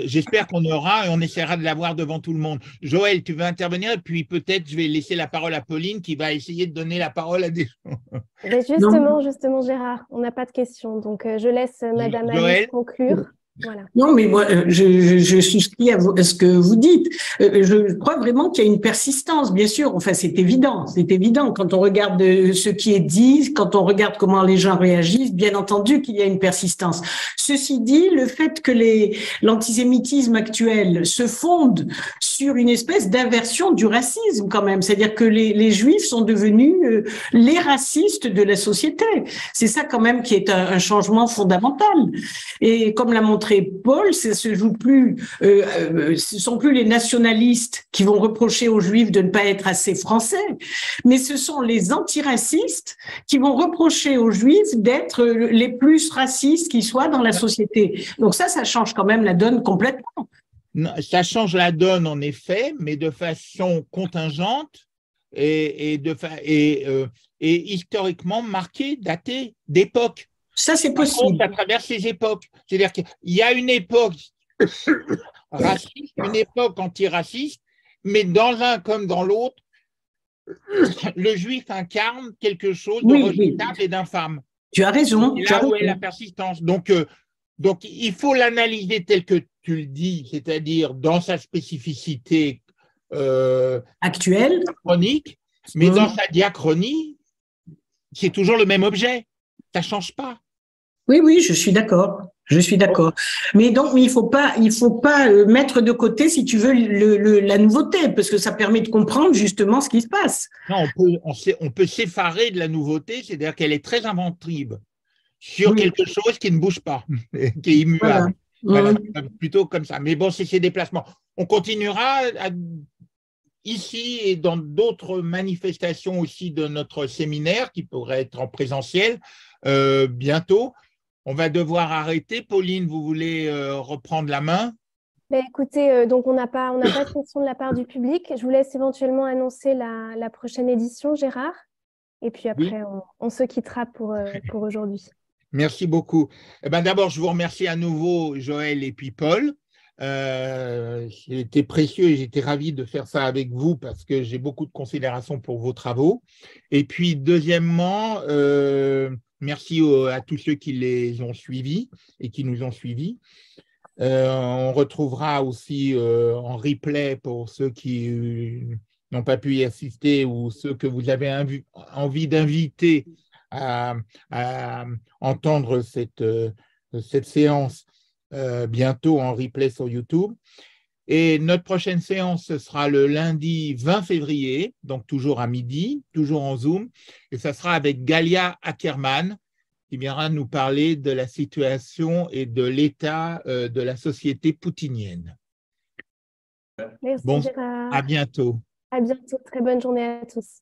j'espère qu'on aura et on essaiera de l'avoir devant tout le monde. Joël, tu veux intervenir et puis peut-être je vais laisser la parole à Pauline qui va essayer de donner la parole à des gens. Mais justement, Gérard, on n'a pas de questions, donc je laisse Madame Alice conclure. Voilà. Non, mais moi, je souscris à ce que vous dites. Je crois vraiment qu'il y a une persistance, bien sûr. Enfin, c'est évident quand on regarde ce qui est dit, quand on regarde comment les gens réagissent, bien entendu qu'il y a une persistance. Ceci dit, le fait que l'antisémitisme actuel se fonde sur une espèce d'inversion du racisme quand même, c'est-à-dire que les Juifs sont devenus les racistes de la société. C'est ça quand même qui est un changement fondamental. Et comme l'a montré Paul, ça se joue plus, ce sont plus les nationalistes qui vont reprocher aux Juifs de ne pas être assez français, mais ce sont les antiracistes qui vont reprocher aux Juifs d'être les plus racistes qui soient dans la société. Donc ça change quand même la donne complètement. Non, ça change la donne en effet, mais de façon contingente et historiquement marquée, datée, d'époque. Ça, c'est possible. À travers ces époques. C'est-à-dire qu'il y a une époque raciste, une époque antiraciste, mais dans l'un comme dans l'autre, le juif incarne quelque chose de rejetable et d'infâme. Tu as raison. Et là où est la persistance. Donc, il faut l'analyser tel que tu le dis, c'est-à-dire dans sa spécificité actuelle, chronique, mais dans sa diachronie, c'est toujours le même objet. Ça ne change pas. Oui, je suis d'accord. Mais donc, il faut pas mettre de côté, si tu veux, la nouveauté, parce que ça permet de comprendre justement ce qui se passe. Non, on peut s'effarer de la nouveauté, c'est-à-dire qu'elle est très inventive sur quelque chose qui ne bouge pas, qui est immuable. Voilà, plutôt comme ça. Mais bon, c'est ces déplacements. On continuera ici et dans d'autres manifestations aussi de notre séminaire qui pourraient être en présentiel bientôt. On va devoir arrêter. Pauline, vous voulez reprendre la main? Écoutez, donc on n'a pas de questions de la part du public. Je vous laisse éventuellement annoncer la prochaine édition, Gérard. Et puis après, on se quittera pour aujourd'hui. Merci beaucoup. D'abord, je vous remercie à nouveau, Joël et puis Paul. C'était précieux et j'étais ravi de faire ça avec vous parce que j'ai beaucoup de considération pour vos travaux. Et puis, deuxièmement, merci à tous ceux qui les ont suivis et qui nous ont suivis. On retrouvera aussi en replay pour ceux qui n'ont pas pu y assister ou ceux que vous avez envie d'inviter à entendre cette séance bientôt en replay sur YouTube. Et notre prochaine séance, ce sera le lundi 20 février, donc toujours à midi, toujours en Zoom. Et ça sera avec Galia Ackerman, qui viendra nous parler de la situation et de l'état de la société poutinienne. Merci Bon, Gérard. à bientôt. À bientôt. Très bonne journée à tous.